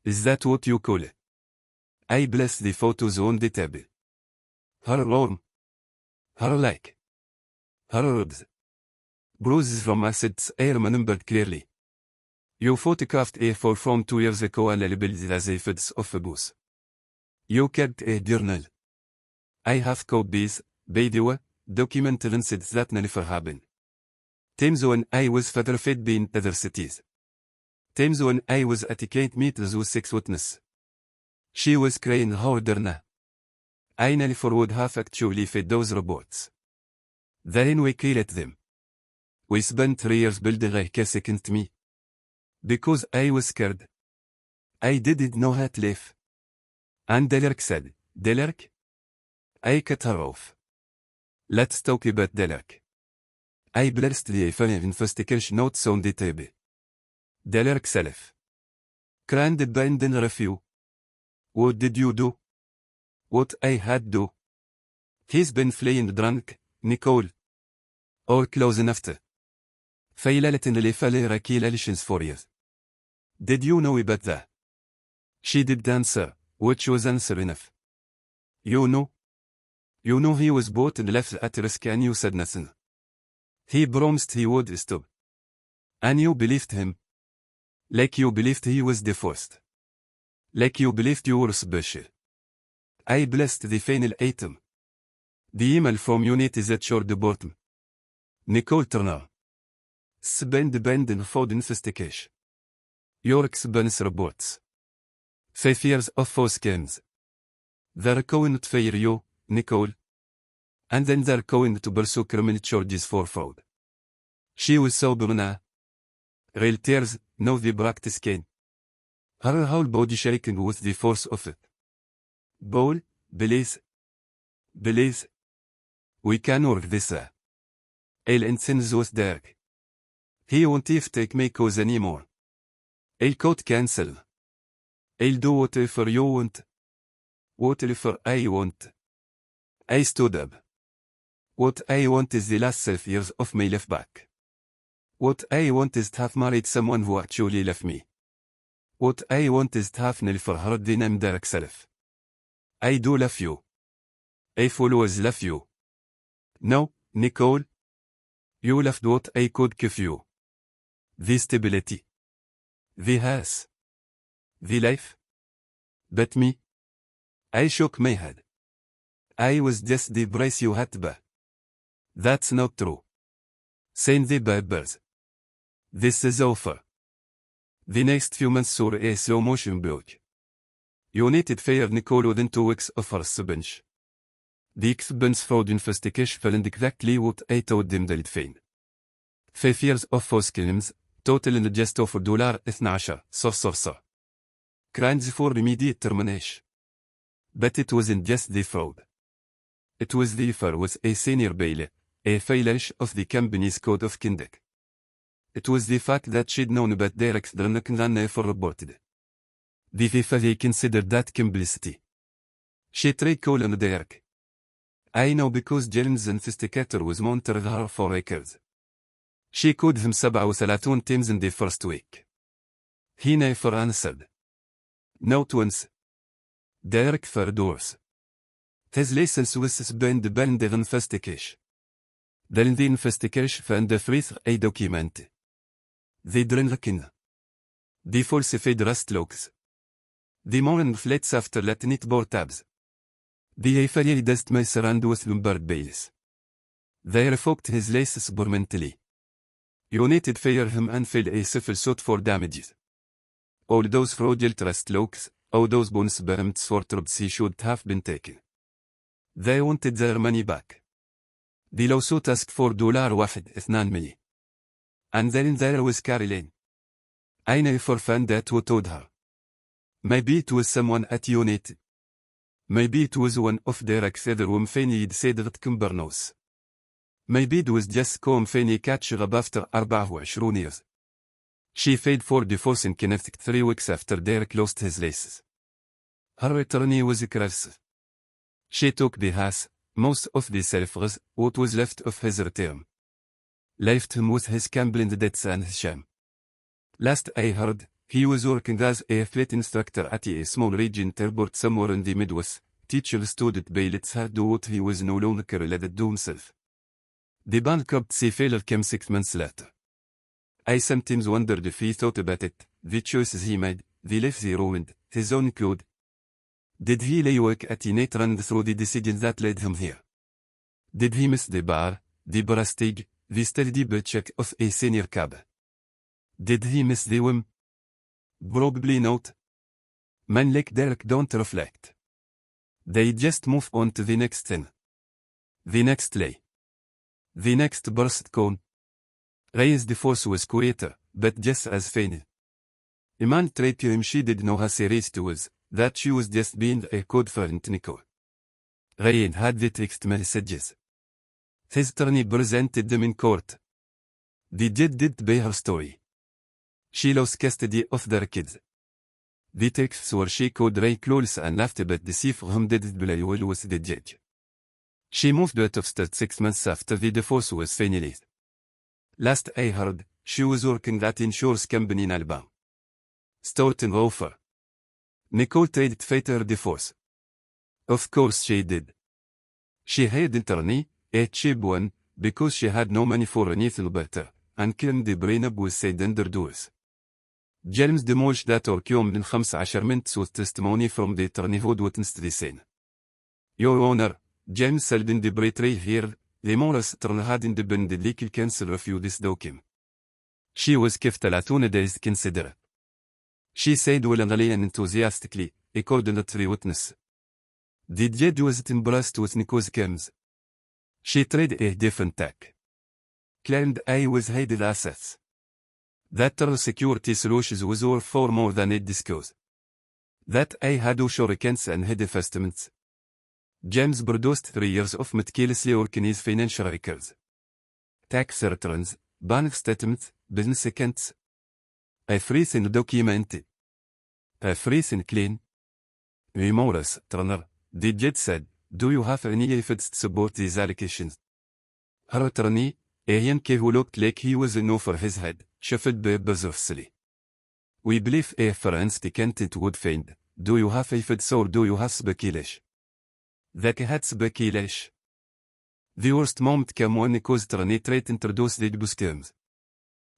S1: Is that what you call it? I blessed the photos on the table. Her arm. Her leg. Her ribs. Bruises from acids I remembered clearly. You photographed a photo from 2 years ago and labeled it as evidence of abuse. You kept a journal. I have copies, by the way, documents that never happened. Times when I was photographed in other cities. Times when I was at Kate meetings with 6 witnesses. She was crying harder. I never would have actually fed those reports. Then we killed them. We spent 3 years building a case against me. Because I was scared. I didn't know how to live. And Delerk said, Delerk? I cut her off. Let's talk about Delerk. I blessed the investigation notes on the table. Delerk self. Grand abandon review. What did you do? What I had do? He's been fleeing drunk, Nicole. Or close enough to. Failalatnly falerakilations for years. Did you know about that? She did answer, which was answer enough. You know? You know he was bought and left at risk and you said nothing. He promised he would stop. And you believed him. Like you believed he was divorced. Like you believed you were special. I blessed the final item. The email from unit that your department. Nicole Turner. Spend band for the investigation. Your expense reports. 5 years of false scams. They're going to fire you, Nicole. And then they're going to pursue criminal charges for fraud. She was sober now. Real tears, no the practice can. Her whole body shaking with the force of it. Paul, please. Please. We can work this out. El incense was dark. He won't even take my cause anymore. El could cancel. I'll do whatever you want. Whatever I want. I stood up. What I want is the last 12 years of my life back. What I want is to have married someone who actually loved me. What I want is to have never heard the name Derek self. I do love you. I've always loved you. No, Nicole. You loved what I could give you. The stability. The house. The life. But me. I shook my head. I was just the price you had to pay. That's not true. Send the papers. This is over. The next few months saw a slow motion block. United fired Nicole within 2 weeks of her suspension. The expense fraud investigation found exactly what I told them they'd find. 5 years of false claims, total in just over $12. صفر. Crimes for immediate termination. But it wasn't just the fraud. It was the affair with a senior bailiff, a violation of the company's code of conduct. It was the fact that she'd known about Derek's drunk and never reported. The FIFA considered that complicity. She tried calling Derek. I know because Jalen's investigator was monitoring her for records. She called him 37 times in the first week. He never answered. Not once. Derek Ferdors. His license was suspended by the investigation. Then the investigation found the 3 document. The drinking. The falsified rust logs. The morning flights after late night board tabs. The affiliated mice around with Lombard bales. They revoked his license permanently. United fired him and filed a civil suit for damages. All those fraudulent rust logs, all those bonus payments for trips he should have been taken. They wanted their money back. The lawsuit asked for $1.2 million. And then there was Caroline. I never found out who told her. Maybe it was someone at United. Maybe it was one of Derek's other women said that Cumbernos. Maybe it was just company catcher up after 24 years. She paid for divorce in Connecticut 3 weeks after Derek lost his license. Her attorney was crisis. She took the house, most of the surface, what was left of his return. Left him with his gambling debts and his shame. Last I heard, he was working as a flight instructor at a small region airport somewhere in the Midwest, teaching student pilots how to do what he was no longer related to himself. The bankruptcy failure came 6 months later. I sometimes wondered if he thought about it, the choices he made, the life he ruined, his own code. Did he lay work at night and through the decisions that led him here? Did he miss the bar, the prestige, the steady paycheck of a senior cab? Did he miss the whim? Probably not. Men like Derek don't reflect. They just move on to the next thing. The next lay. The next burst cone. Ray's divorce was quieter, but just as faint. A man tried to him she did know how serious it was, that she was just being a good friend to Nicole. Ray had the text messages. His attorney presented them in court. The judge did pay her story. She lost custody of their kids. The texts were she called Ray close and laughed but deceive him did play well with the judge. She moved out of state 6 months after the divorce was finalized. Last I heard, she was working at insurance company in Alabama. Starting offer. Nicole tried to fight her divorce. Of course she did. She hired an attorney, a cheap one, because she had no money for anything better, and couldn't bring up with said underdoors. James demolished that يوم من 15 minutes with testimony from the attorney who witnessed the scene. Your Honor, James Selden the betrayal here, the Morris attorney had independent legal counsel review this document. She was given 30 days to consider it. She said willingly and enthusiastically, according to the witness. The judge was impressed with Nicole's claims. She tried a different tack. Claimed I was hidden assets. That her security solutions was worth far more than it disclosed. That I had offshore accounts and hid investments. James produced 3 years of meticulously organized financial records. Tax returns, bank statements, business accounts. Everything documented. Everything clean. Morris, Turner, the judge said, do you have any evidence to support these allegations? Her attorney, a Yankee who looked like he was in over his head, shuffled bizarrely. We believe a forensic accountant would find, do you have evidence or do you have speculation? That had speculation. The worst moment came when Nicole's attorney tried to introduce the abuse terms.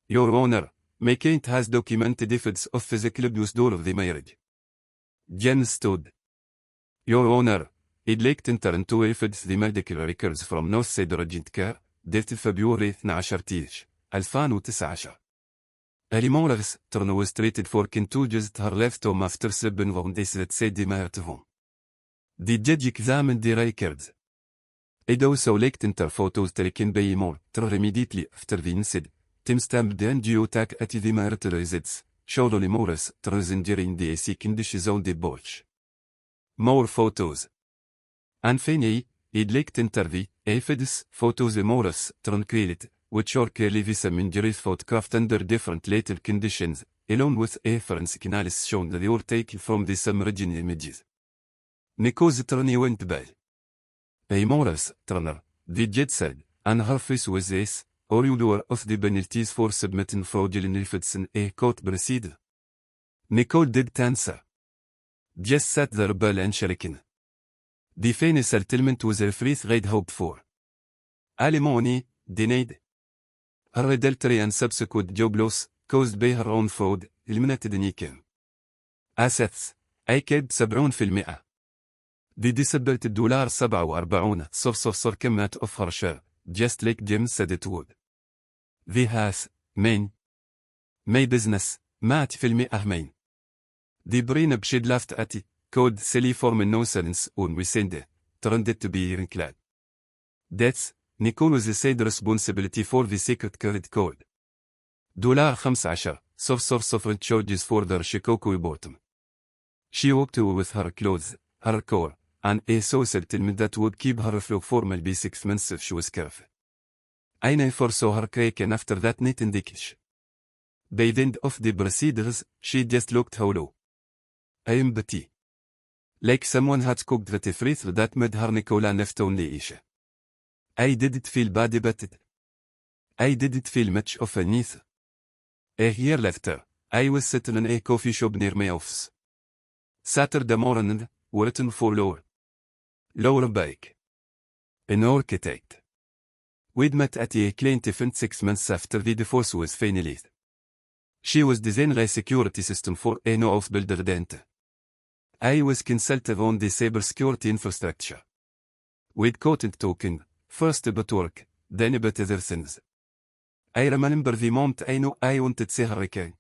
S1: Your Honor, my client has documented evidence of physical abuse during the marriage. James stood. Your Honor, I'd like to enter into evidence the medical records from Northside Urgent Care, dated February 12, 2019. Ellie Morris, Turner was treated for contusions at her left arm after sleeping on days that said they married home. The judge examined the records. I'd also like to enter photos taken by Moore, Turner immediately after the incident. Timestamped the NGO attack at the marital residence, showed Morris, Turner's injury in the AC conditions on the porch. More photos. And finally, I'd like to enter the evidence photos Morris, Turner created, which are clearly with some injuries photographed under different later conditions, along with a forensic analysis showing that they were taken from the same original images. Nicole's attorney went bail. Morris, Turner, the judge said, and her face was this, or you aware of the penalties for submitting fraudulent evidence in a court proceeding? Nicole didn't answer. Just sat there pale and shaking. The final settlement was a free they'd hoped for. Alimony, denied. Her adultery and subsequent job loss, caused by her own fraud, eliminated income. Assets, أكاد 70%. The disability $47 صفر كمات of her share, just like Jim said it would. The house, main. My business, مات في المئة main. The brain up she'd laughed at it, called silly form and nonsense when we sent it, turned it to be ironclad. That's, Nicole said responsibility for the secret credit code. $15 صفر charges for their Chicago bottom. She walked away with her clothes, her car, and a social settlement that would keep her afloat for maybe 6 months if she was careful. I never saw her crack after that night in the kitchen. By the end of the proceedings, she just looked hollow. Empty. Like someone had cooked the fruit that made her Nicola left only Isha. I didn't feel bad about it. I didn't feel much of anything. A year later, I was sitting in a coffee shop near my office. Saturday morning, waiting for Laura Bake. An architect. We'd met at a client event 6 months after the divorce was finalized. She was designing a security system for a no-off builder dent. I was consulted on the cybersecurity infrastructure. We'd caught talking, first about work, then about other things. I remember the moment I knew I wanted to see hurricane.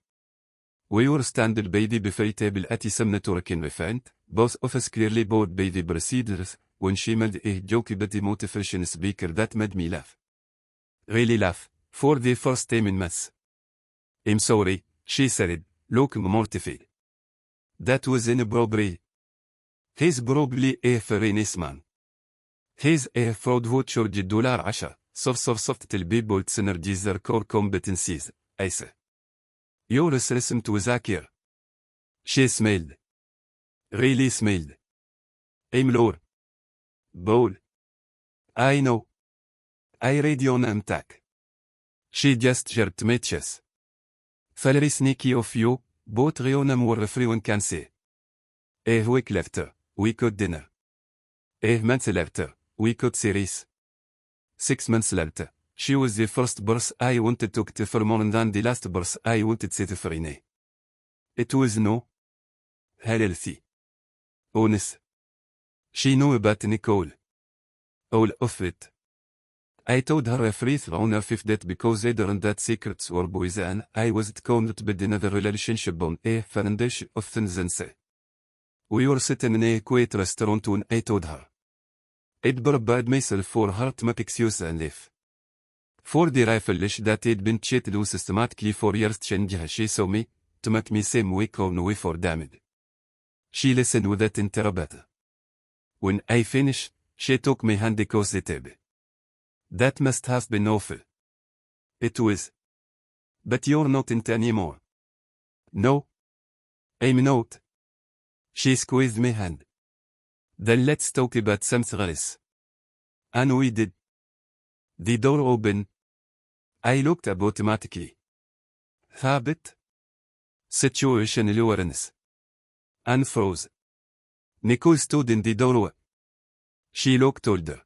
S1: We were standing by the buffet table at some networking event, both of us clearly bored by the procedures, when she made a joke about the motivation speaker that made me laugh. Really laugh, for the first time in months. I'm sorry, she said, looking mortified. That was inappropriate. He's probably a very nice man. He's a fraud who charged $10 soft till people synergize their core competencies, I say. You're listening to Zakir. She smiled. Really smiled. I'm Lord. Bowl. I know. I read you on MTAC. She just jerked my chest. Very sneaky of you, but Rionam were everyone can say. A week later, we got dinner. A month later, we got series. 6 months later, she was the first boss I wanted to get for more than the last boss I wanted to for in. It was no. Healthy. Honest. She knew about Nicole. All of it. I told her a free on her fifth date because I learned that secrets were poison. I wasn't going to build another relationship on a foundation of things and say. We were sitting in a quiet restaurant when I told her. I'd prepared myself for her to make excuse and leave. For the rifle-ish that I'd been cheated on systematically for years change she saw me, to make me same week on way for damage. She listened without interrupting. When I finished, she took my hand across the table. That must have been awful. It was. But you're not in it anymore. No. I'm not. She squeezed my hand. Then let's talk about something else. And we did. The door opened. I looked up automatically. Habit. Situation awareness. And froze. Nicole stood in the doorway. She looked older.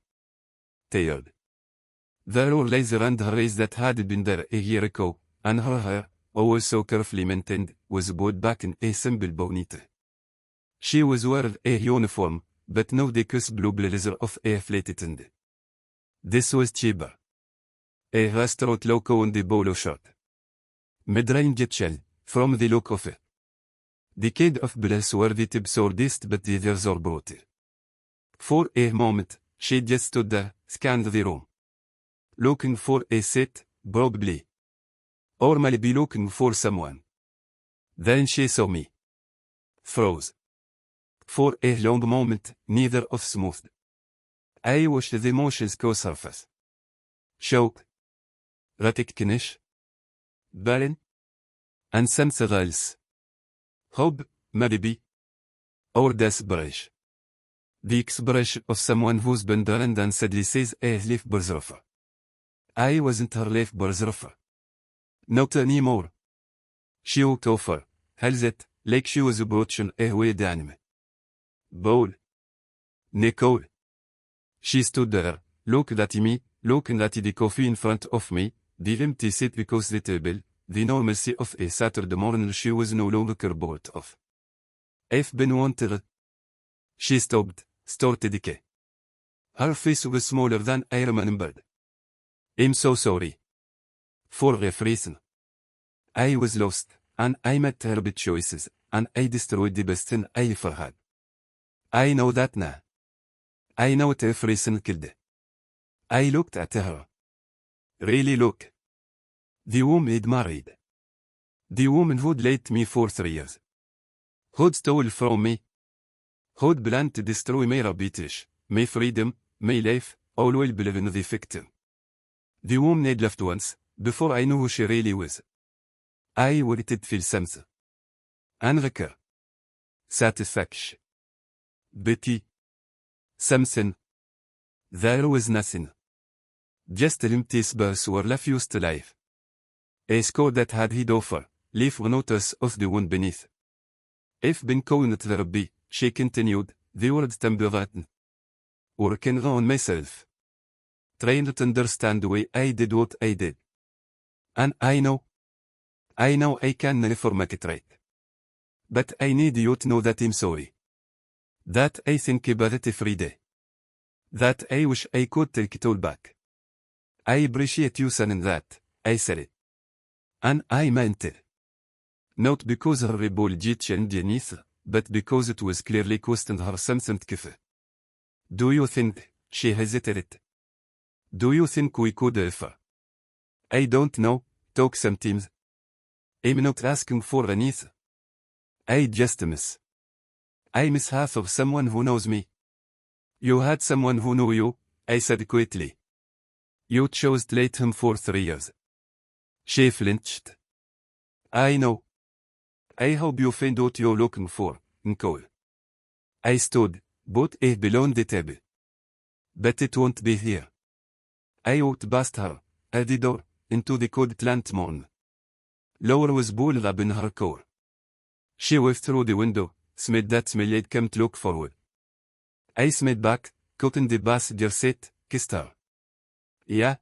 S1: Tired. There were laser and her eyes that had been there a year ago, and her hair, always so carefully maintained, was brought back in a simple bonnet. She was wearing a uniform, but no the crisp blue blazer of a flatted end. This was cheaper. A restaurant logo on the polo shirt. Mid-range shell, from the look of it. The kind of bless were the tips or dist but the others are brought. For a moment, she just stood there, scanned the room. Looking for a seat, probably. Or maybe looking for someone. Then she saw me. Froze. For a long moment, neither of smoothed. I watched the emotions go surface. Shock. Recognition. Barren. And something else. Hope, maybe. Or desperation. The expression of someone who's been burned and sadly says a life berserker. I wasn't her life berserker. Not anymore. She walked over, held it, like she was approaching a wild animal. Bowl. Nicole. She stood there, looked at me, looking at the coffee in front of me, the empty seat across the table, the normalcy of a Saturday morning she was no longer bored of. I've been wanted. She stopped, started decay. Her face was smaller than I remembered. I'm so sorry. For a reason. I was lost, and I made terrible choices, and I destroyed the best thing I ever had. I know that now. I know what everything killed. I looked at her. Really look. The woman I'd married. The woman who'd lied to me for 3 years. Who'd stole from me. Who'd planned to destroy my reputation, my freedom, my life, all while believing the victim. The woman I'd left once, before I knew who she really was. I wanted to feel something. Anger. Satisfaction. Pity. Something. There was nothing. Just an empty space where life used to live. A score that had hid over, leave notice of the one beneath. I've been calling it therapy, she continued, the word temperate. Working on myself. Trying to understand why I did what I did. And I know I can never make it right. But I need you to know that I'm sorry. That I think about it every day. That I wish I could take it all back. I appreciate you saying that, I said it. And I meant it. Not because her apology changed anything, but because it was clearly costing her something كفى. Do you think she hesitated? Do you think we could ever? I don't know, talk sometimes. I'm not asking for anything. I just miss. I miss half of someone who knows me. You had someone who knew you, I said quietly. You chose to let him for 3 years. She flinched. I know. I hope you find what you're looking for, Nicole. I stood, both below the table. But it won't be here. I walked past her, at the door, into the cold plant morn. Laura was balled up in her core. She waved through the window, smelled that smell I'd come to look forward. I smelled back, caught in the passenger seat, kissed her. Yeah?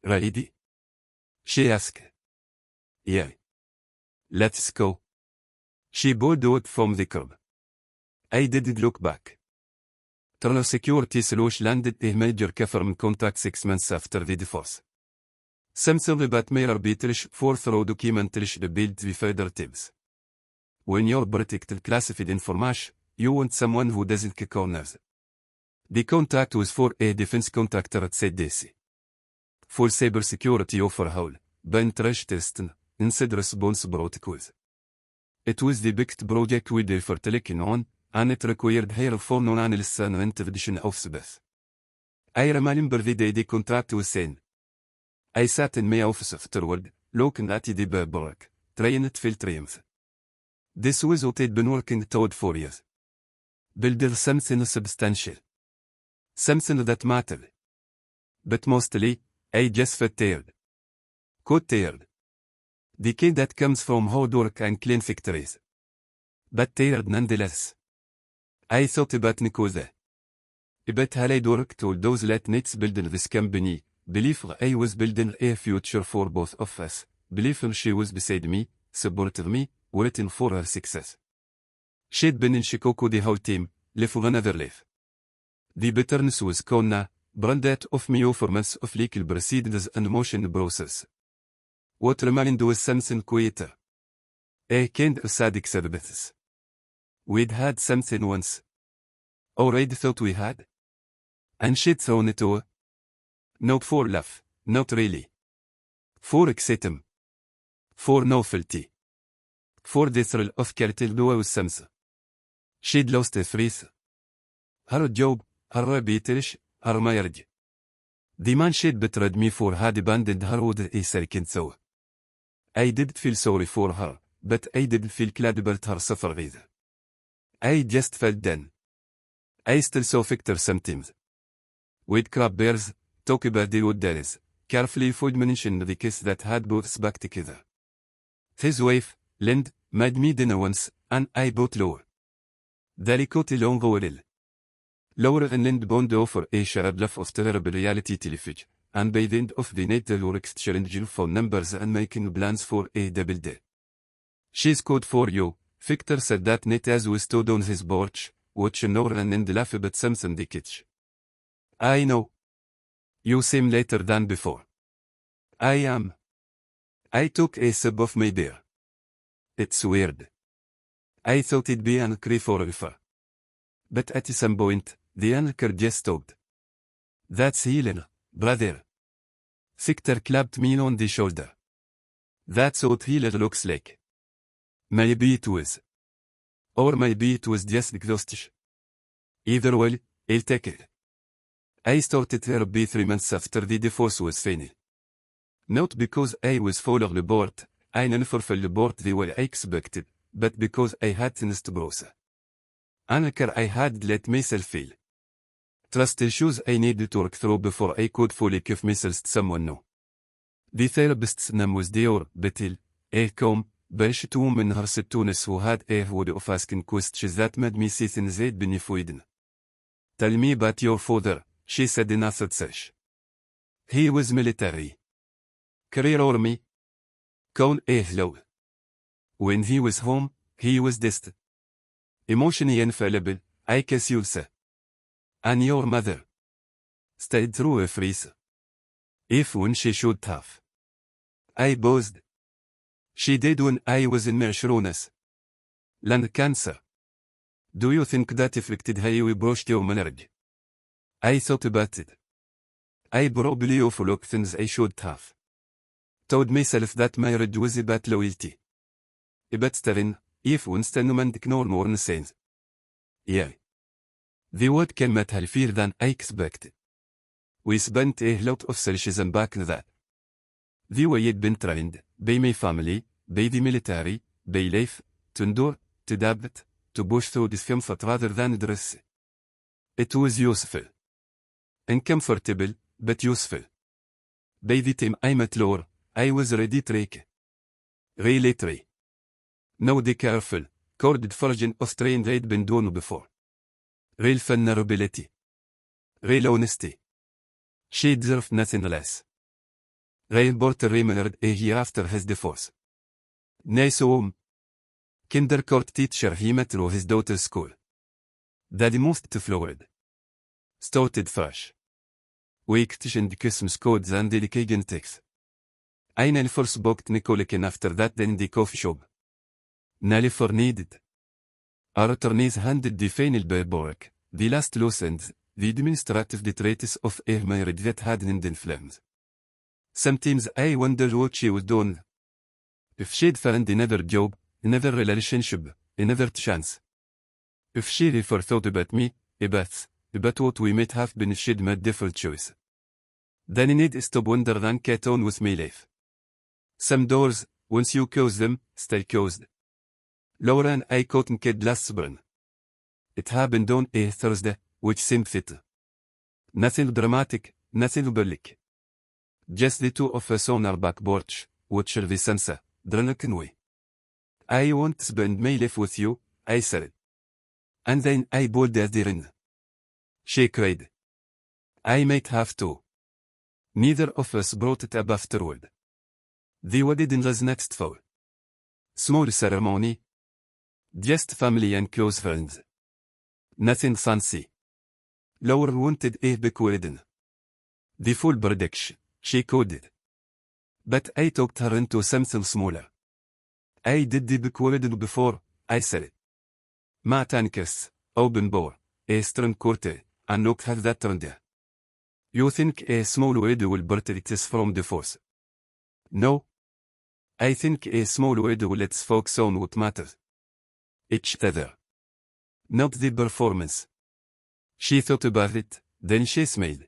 S1: Ready? She asked. Yeah. Let's go. She pulled out from the curb. I didn't look back. Terror security slush landed a major confirmed contact 6 months after the divorce. Something about mere arbitrage for through documentary revealed the further tips. When you're protecting classified information, you want someone who doesn't kick corners. The contact was for a defense contractor at CDC. Full cybersecurity overhaul, penetration testing, incident response protocols. It was the biggest project we'd ever taken on, and it required her for non-analysis and intervention of space. I remember the day the contract was signed. I sat in my office afterward, looking at the paperwork, trying to feel triumph. This was what I'd been working toward for years. Building something substantial. Something that mattered. But mostly, I just felt tired. Quite tired. The kind that comes from hard work and clean victories. But tired nonetheless. I thought about Nicola. About how I'd worked all those late nights building this company, believing I was building a future for both of us, believing she was beside me, supporting me, waiting for her success. She'd been in Chicago the whole time, living another life. The bitterness was gone, branded off me for months of legal proceedings and motion process. What remained was something quieter. A kind of sad acceptance. We'd had something once. Or I'd thought we had. And she'd thrown it away. Not for love, not really. For excitement. For novelty. For the thrill of cartel with something. She'd lost everything. Her job, her reputation, her marriage. The man she'd betrayed me for had abandoned her with a second thought. I didn't feel sorry for her, but I didn't feel glad about her suffering either. I just felt done. I still saw Victor sometimes. We'd grab bears, talk about the old days, carefully avoid mentioning the kiss that had brought us back together. His wife, Lind, made me dinner once, and I bought Laura. Delicate long oral. Laura and Lind bond over a shared love of terrible reality television, and by the end of the night they were exchanging phone numbers and making plans for a double day. She's good for you, Victor said that night as we stood on his porch, watching Laura and Lind laugh about something the kitchen. I know. You seem later than before. I am. I took a sip of my beer. It's weird. I thought it'd be an cry forever. But at some point, the anchor just stopped. That's healing, brother. Victor clapped me on the shoulder. That's what healer looks like. Maybe it was. Or maybe it was just exhaustion. Either way, I'll take it. I started therapy 3 months after the divorce was final. Not because I was falling apart, I never fell apart the way I expected, but because I had things to process. Anchor I had let myself feel. Trust issues I needed to work through before I could fully give myself to someone new. The therapist's name was Dior Betil, a calm, patient woman in her 60s who had a way of asking questions that made me see things I'd been avoiding. Tell me about your father, she said in a such. He was military. Career army. Call a hello. When he was home, he was distant. Emotionally infallible, I kiss you, sir. And your mother stayed through a freeze. If when she should have. I paused. She did when I was in Mershronas. Land cancer. Do you think that affected how you approached your marriage? I thought about it. I probably overlooked things I should have. Told myself that marriage was about loyalty. About staring, if Winston and ignore more nonsense. Yeah. The word came at healthier than I expected. We spent a lot of sessions back then. The way I'd been trained, by my family, by the military, by life, to endure, to adapt, to push through discomfort rather than dress. It was useful. Uncomfortable, but useful. By the time I met Laura, I was ready to trick. Really try. Now the careful, corded version of trained I'd been done before. Real vulnerability. Real honesty. She deserved nothing less. Real Porter remembered a year after his divorce. Nice home. Kindergarten teacher he met through his daughter's school. Daddy moved to Florida. Started fresh. Weeked and Christmas codes and dedicated texts. Einen first booked Nicolican after that in the coffee shop. Nelly for needed. Our attorneys handed the final paperwork, the last loose ends, the administrative detritus of a marriage that had ended in flames. Sometimes I wondered what she would do. If she'd found another job, another relationship, another chance. If she ever thought about me, about what we might have been if she'd made different choice. Then I need stop wonder and get on with my life. Some doors, once you close them, stay closed. Laura and I caught kid last spring. It happened on a Thursday, which seemed fit. Nothing dramatic, nothing public. Just the two of us on our back porch, watching the sunset, drunken way. I want to spend my life with you, I said. And then I bowled at the ring. She cried. I might have to. Neither of us brought it up afterward. The wedding was next fall. Small ceremony. Just family and close friends. Nothing fancy. Laura wanted a big wedding. The full production, she coded. But I talked her into something smaller. I did the big wedding before, I said. Matt and kiss, open door, a string curtain, and look at that turned. You think a small wedding will protect us from divorce? No. I think a small wedding will let's focus on what matters. Each other. Not the performance. She thought about it, then she smiled.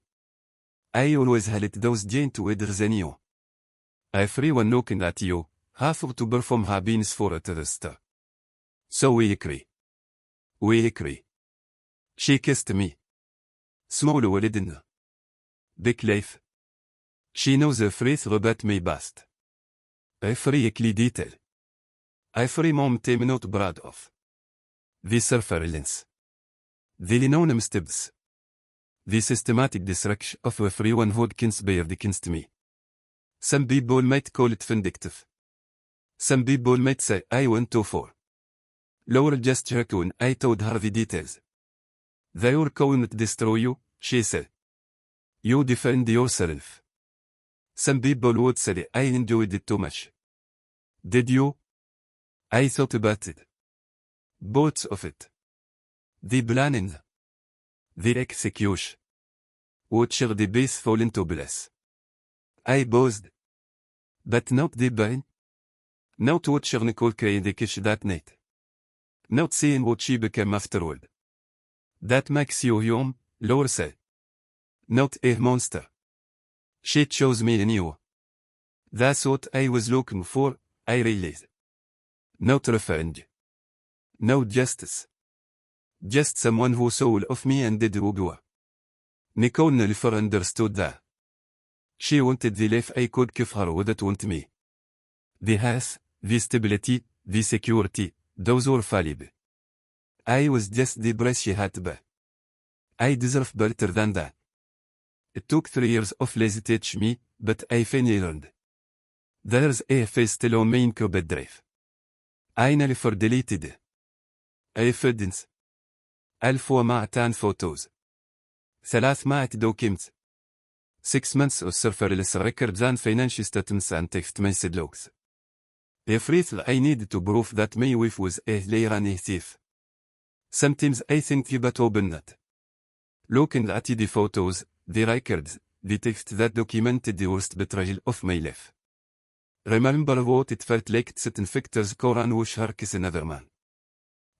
S1: I always had those giant weddings in you. Everyone looking at you, have to perform happiness for it to start. So we agree. We agree. She kissed me. Small wedding. Big life. She knows everything about me best. Every detail. Every moment I'm not proud of. The surveillance. The anonymous steps. The systematic destruction of everyone who conspired against me. Some people might call it vindictive. Some people might say I went too far. Laura just checked when I told her the details. They were going to destroy you, she said. You defend yourself. Some people would say I enjoyed it too much. Did you? I thought about it. Both of it. The planning. The execution. Watching the base fall into place. I paused. But not the pain. Not watching Nicole cry in the kitchen that night. Not seeing what she became afterward. That makes you human, Laura said. Not a monster. She chose me in you. That's what I was looking for, I realized. Not revenge. No justice. Just someone who saw all of me and did Ugwa. Nicole never understood that. She wanted the life I could give her without want me. The health, the stability, the security, those were valuable. I was just the price she had to pay. I deserve better than that. It took 3 years of lazy teach me, but I finally learned. There's a face still on my incubate drive. I never deleted it. Evidence. 1200 photos. 300 documents. 6 months of surveillance records and financial statements and text message logs. Everything I need to prove that my wife was a liar and a thief. Sometimes I think about open it. Looking at the photos, the records, the text that documented the worst betrayal of my life. Remember what it felt like to sit in Victor's car and watch her kiss another man.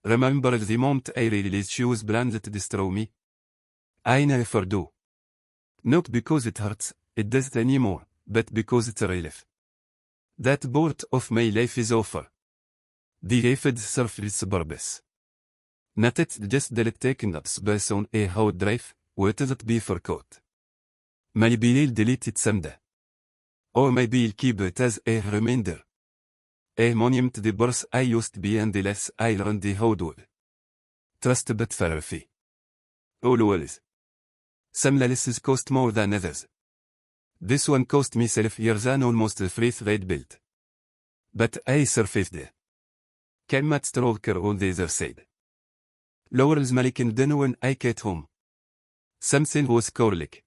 S1: Remember the moment I realized she was planned to destroy me. I never do. Not because it hurts, it doesn't anymore, but because it's a relief. That part of my life is over. The effort served its purpose. Not it just that taking up space on a hard drive, what does it be forgot? Maybe I'll delete it someday. Or maybe I'll keep it as a reminder. A monument to the birth I used to be and the less I learned the hard way. Trust but verify. Always. Some lessons cost more than others. This one cost me years and almost a free trade built. But I survived it. Came at stroker on the other side. Laurel's Malikin then when I get home. Something was correct.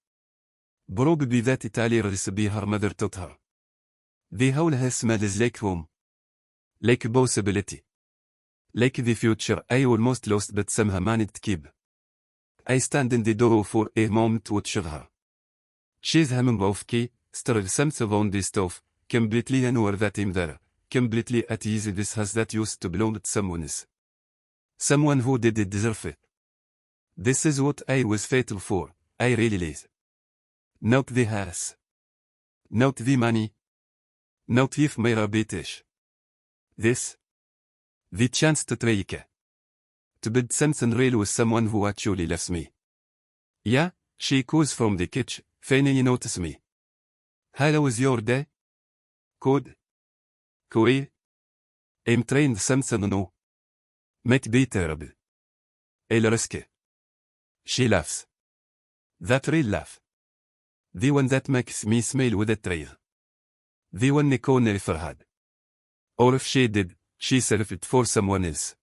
S1: Probably that Italian recipe her mother taught her. The whole house smells like home. Like possibility. Like the future I almost lost but somehow managed to keep. I stand in the door for a moment to watch her. She's humming off key, stirs something on the stove, completely unaware that I'm there, completely at ease this house that used to belong to someone else. Someone who didn't deserve it. This is what I was fatal for, I realize. Not the house. Not the money. Not if my reputation. This. The chance to try again. To build something real with someone who actually loves me. Yeah, she calls from the kitchen, finally notice me. How was your day? Good. Cool. I'm trying something new. Might be terrible. I'll risk it. She laughs. That real laugh. The one that makes me smile with a trail. The one Nicole never had. Or if she did, she served it for someone else.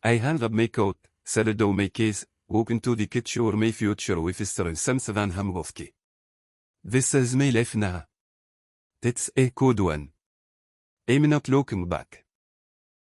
S1: I hang up my coat, settle down my case, walk into the kitchen or my future with Mr. Samson and Hamwofki. This is my life now. That's a good one. I'm not looking back.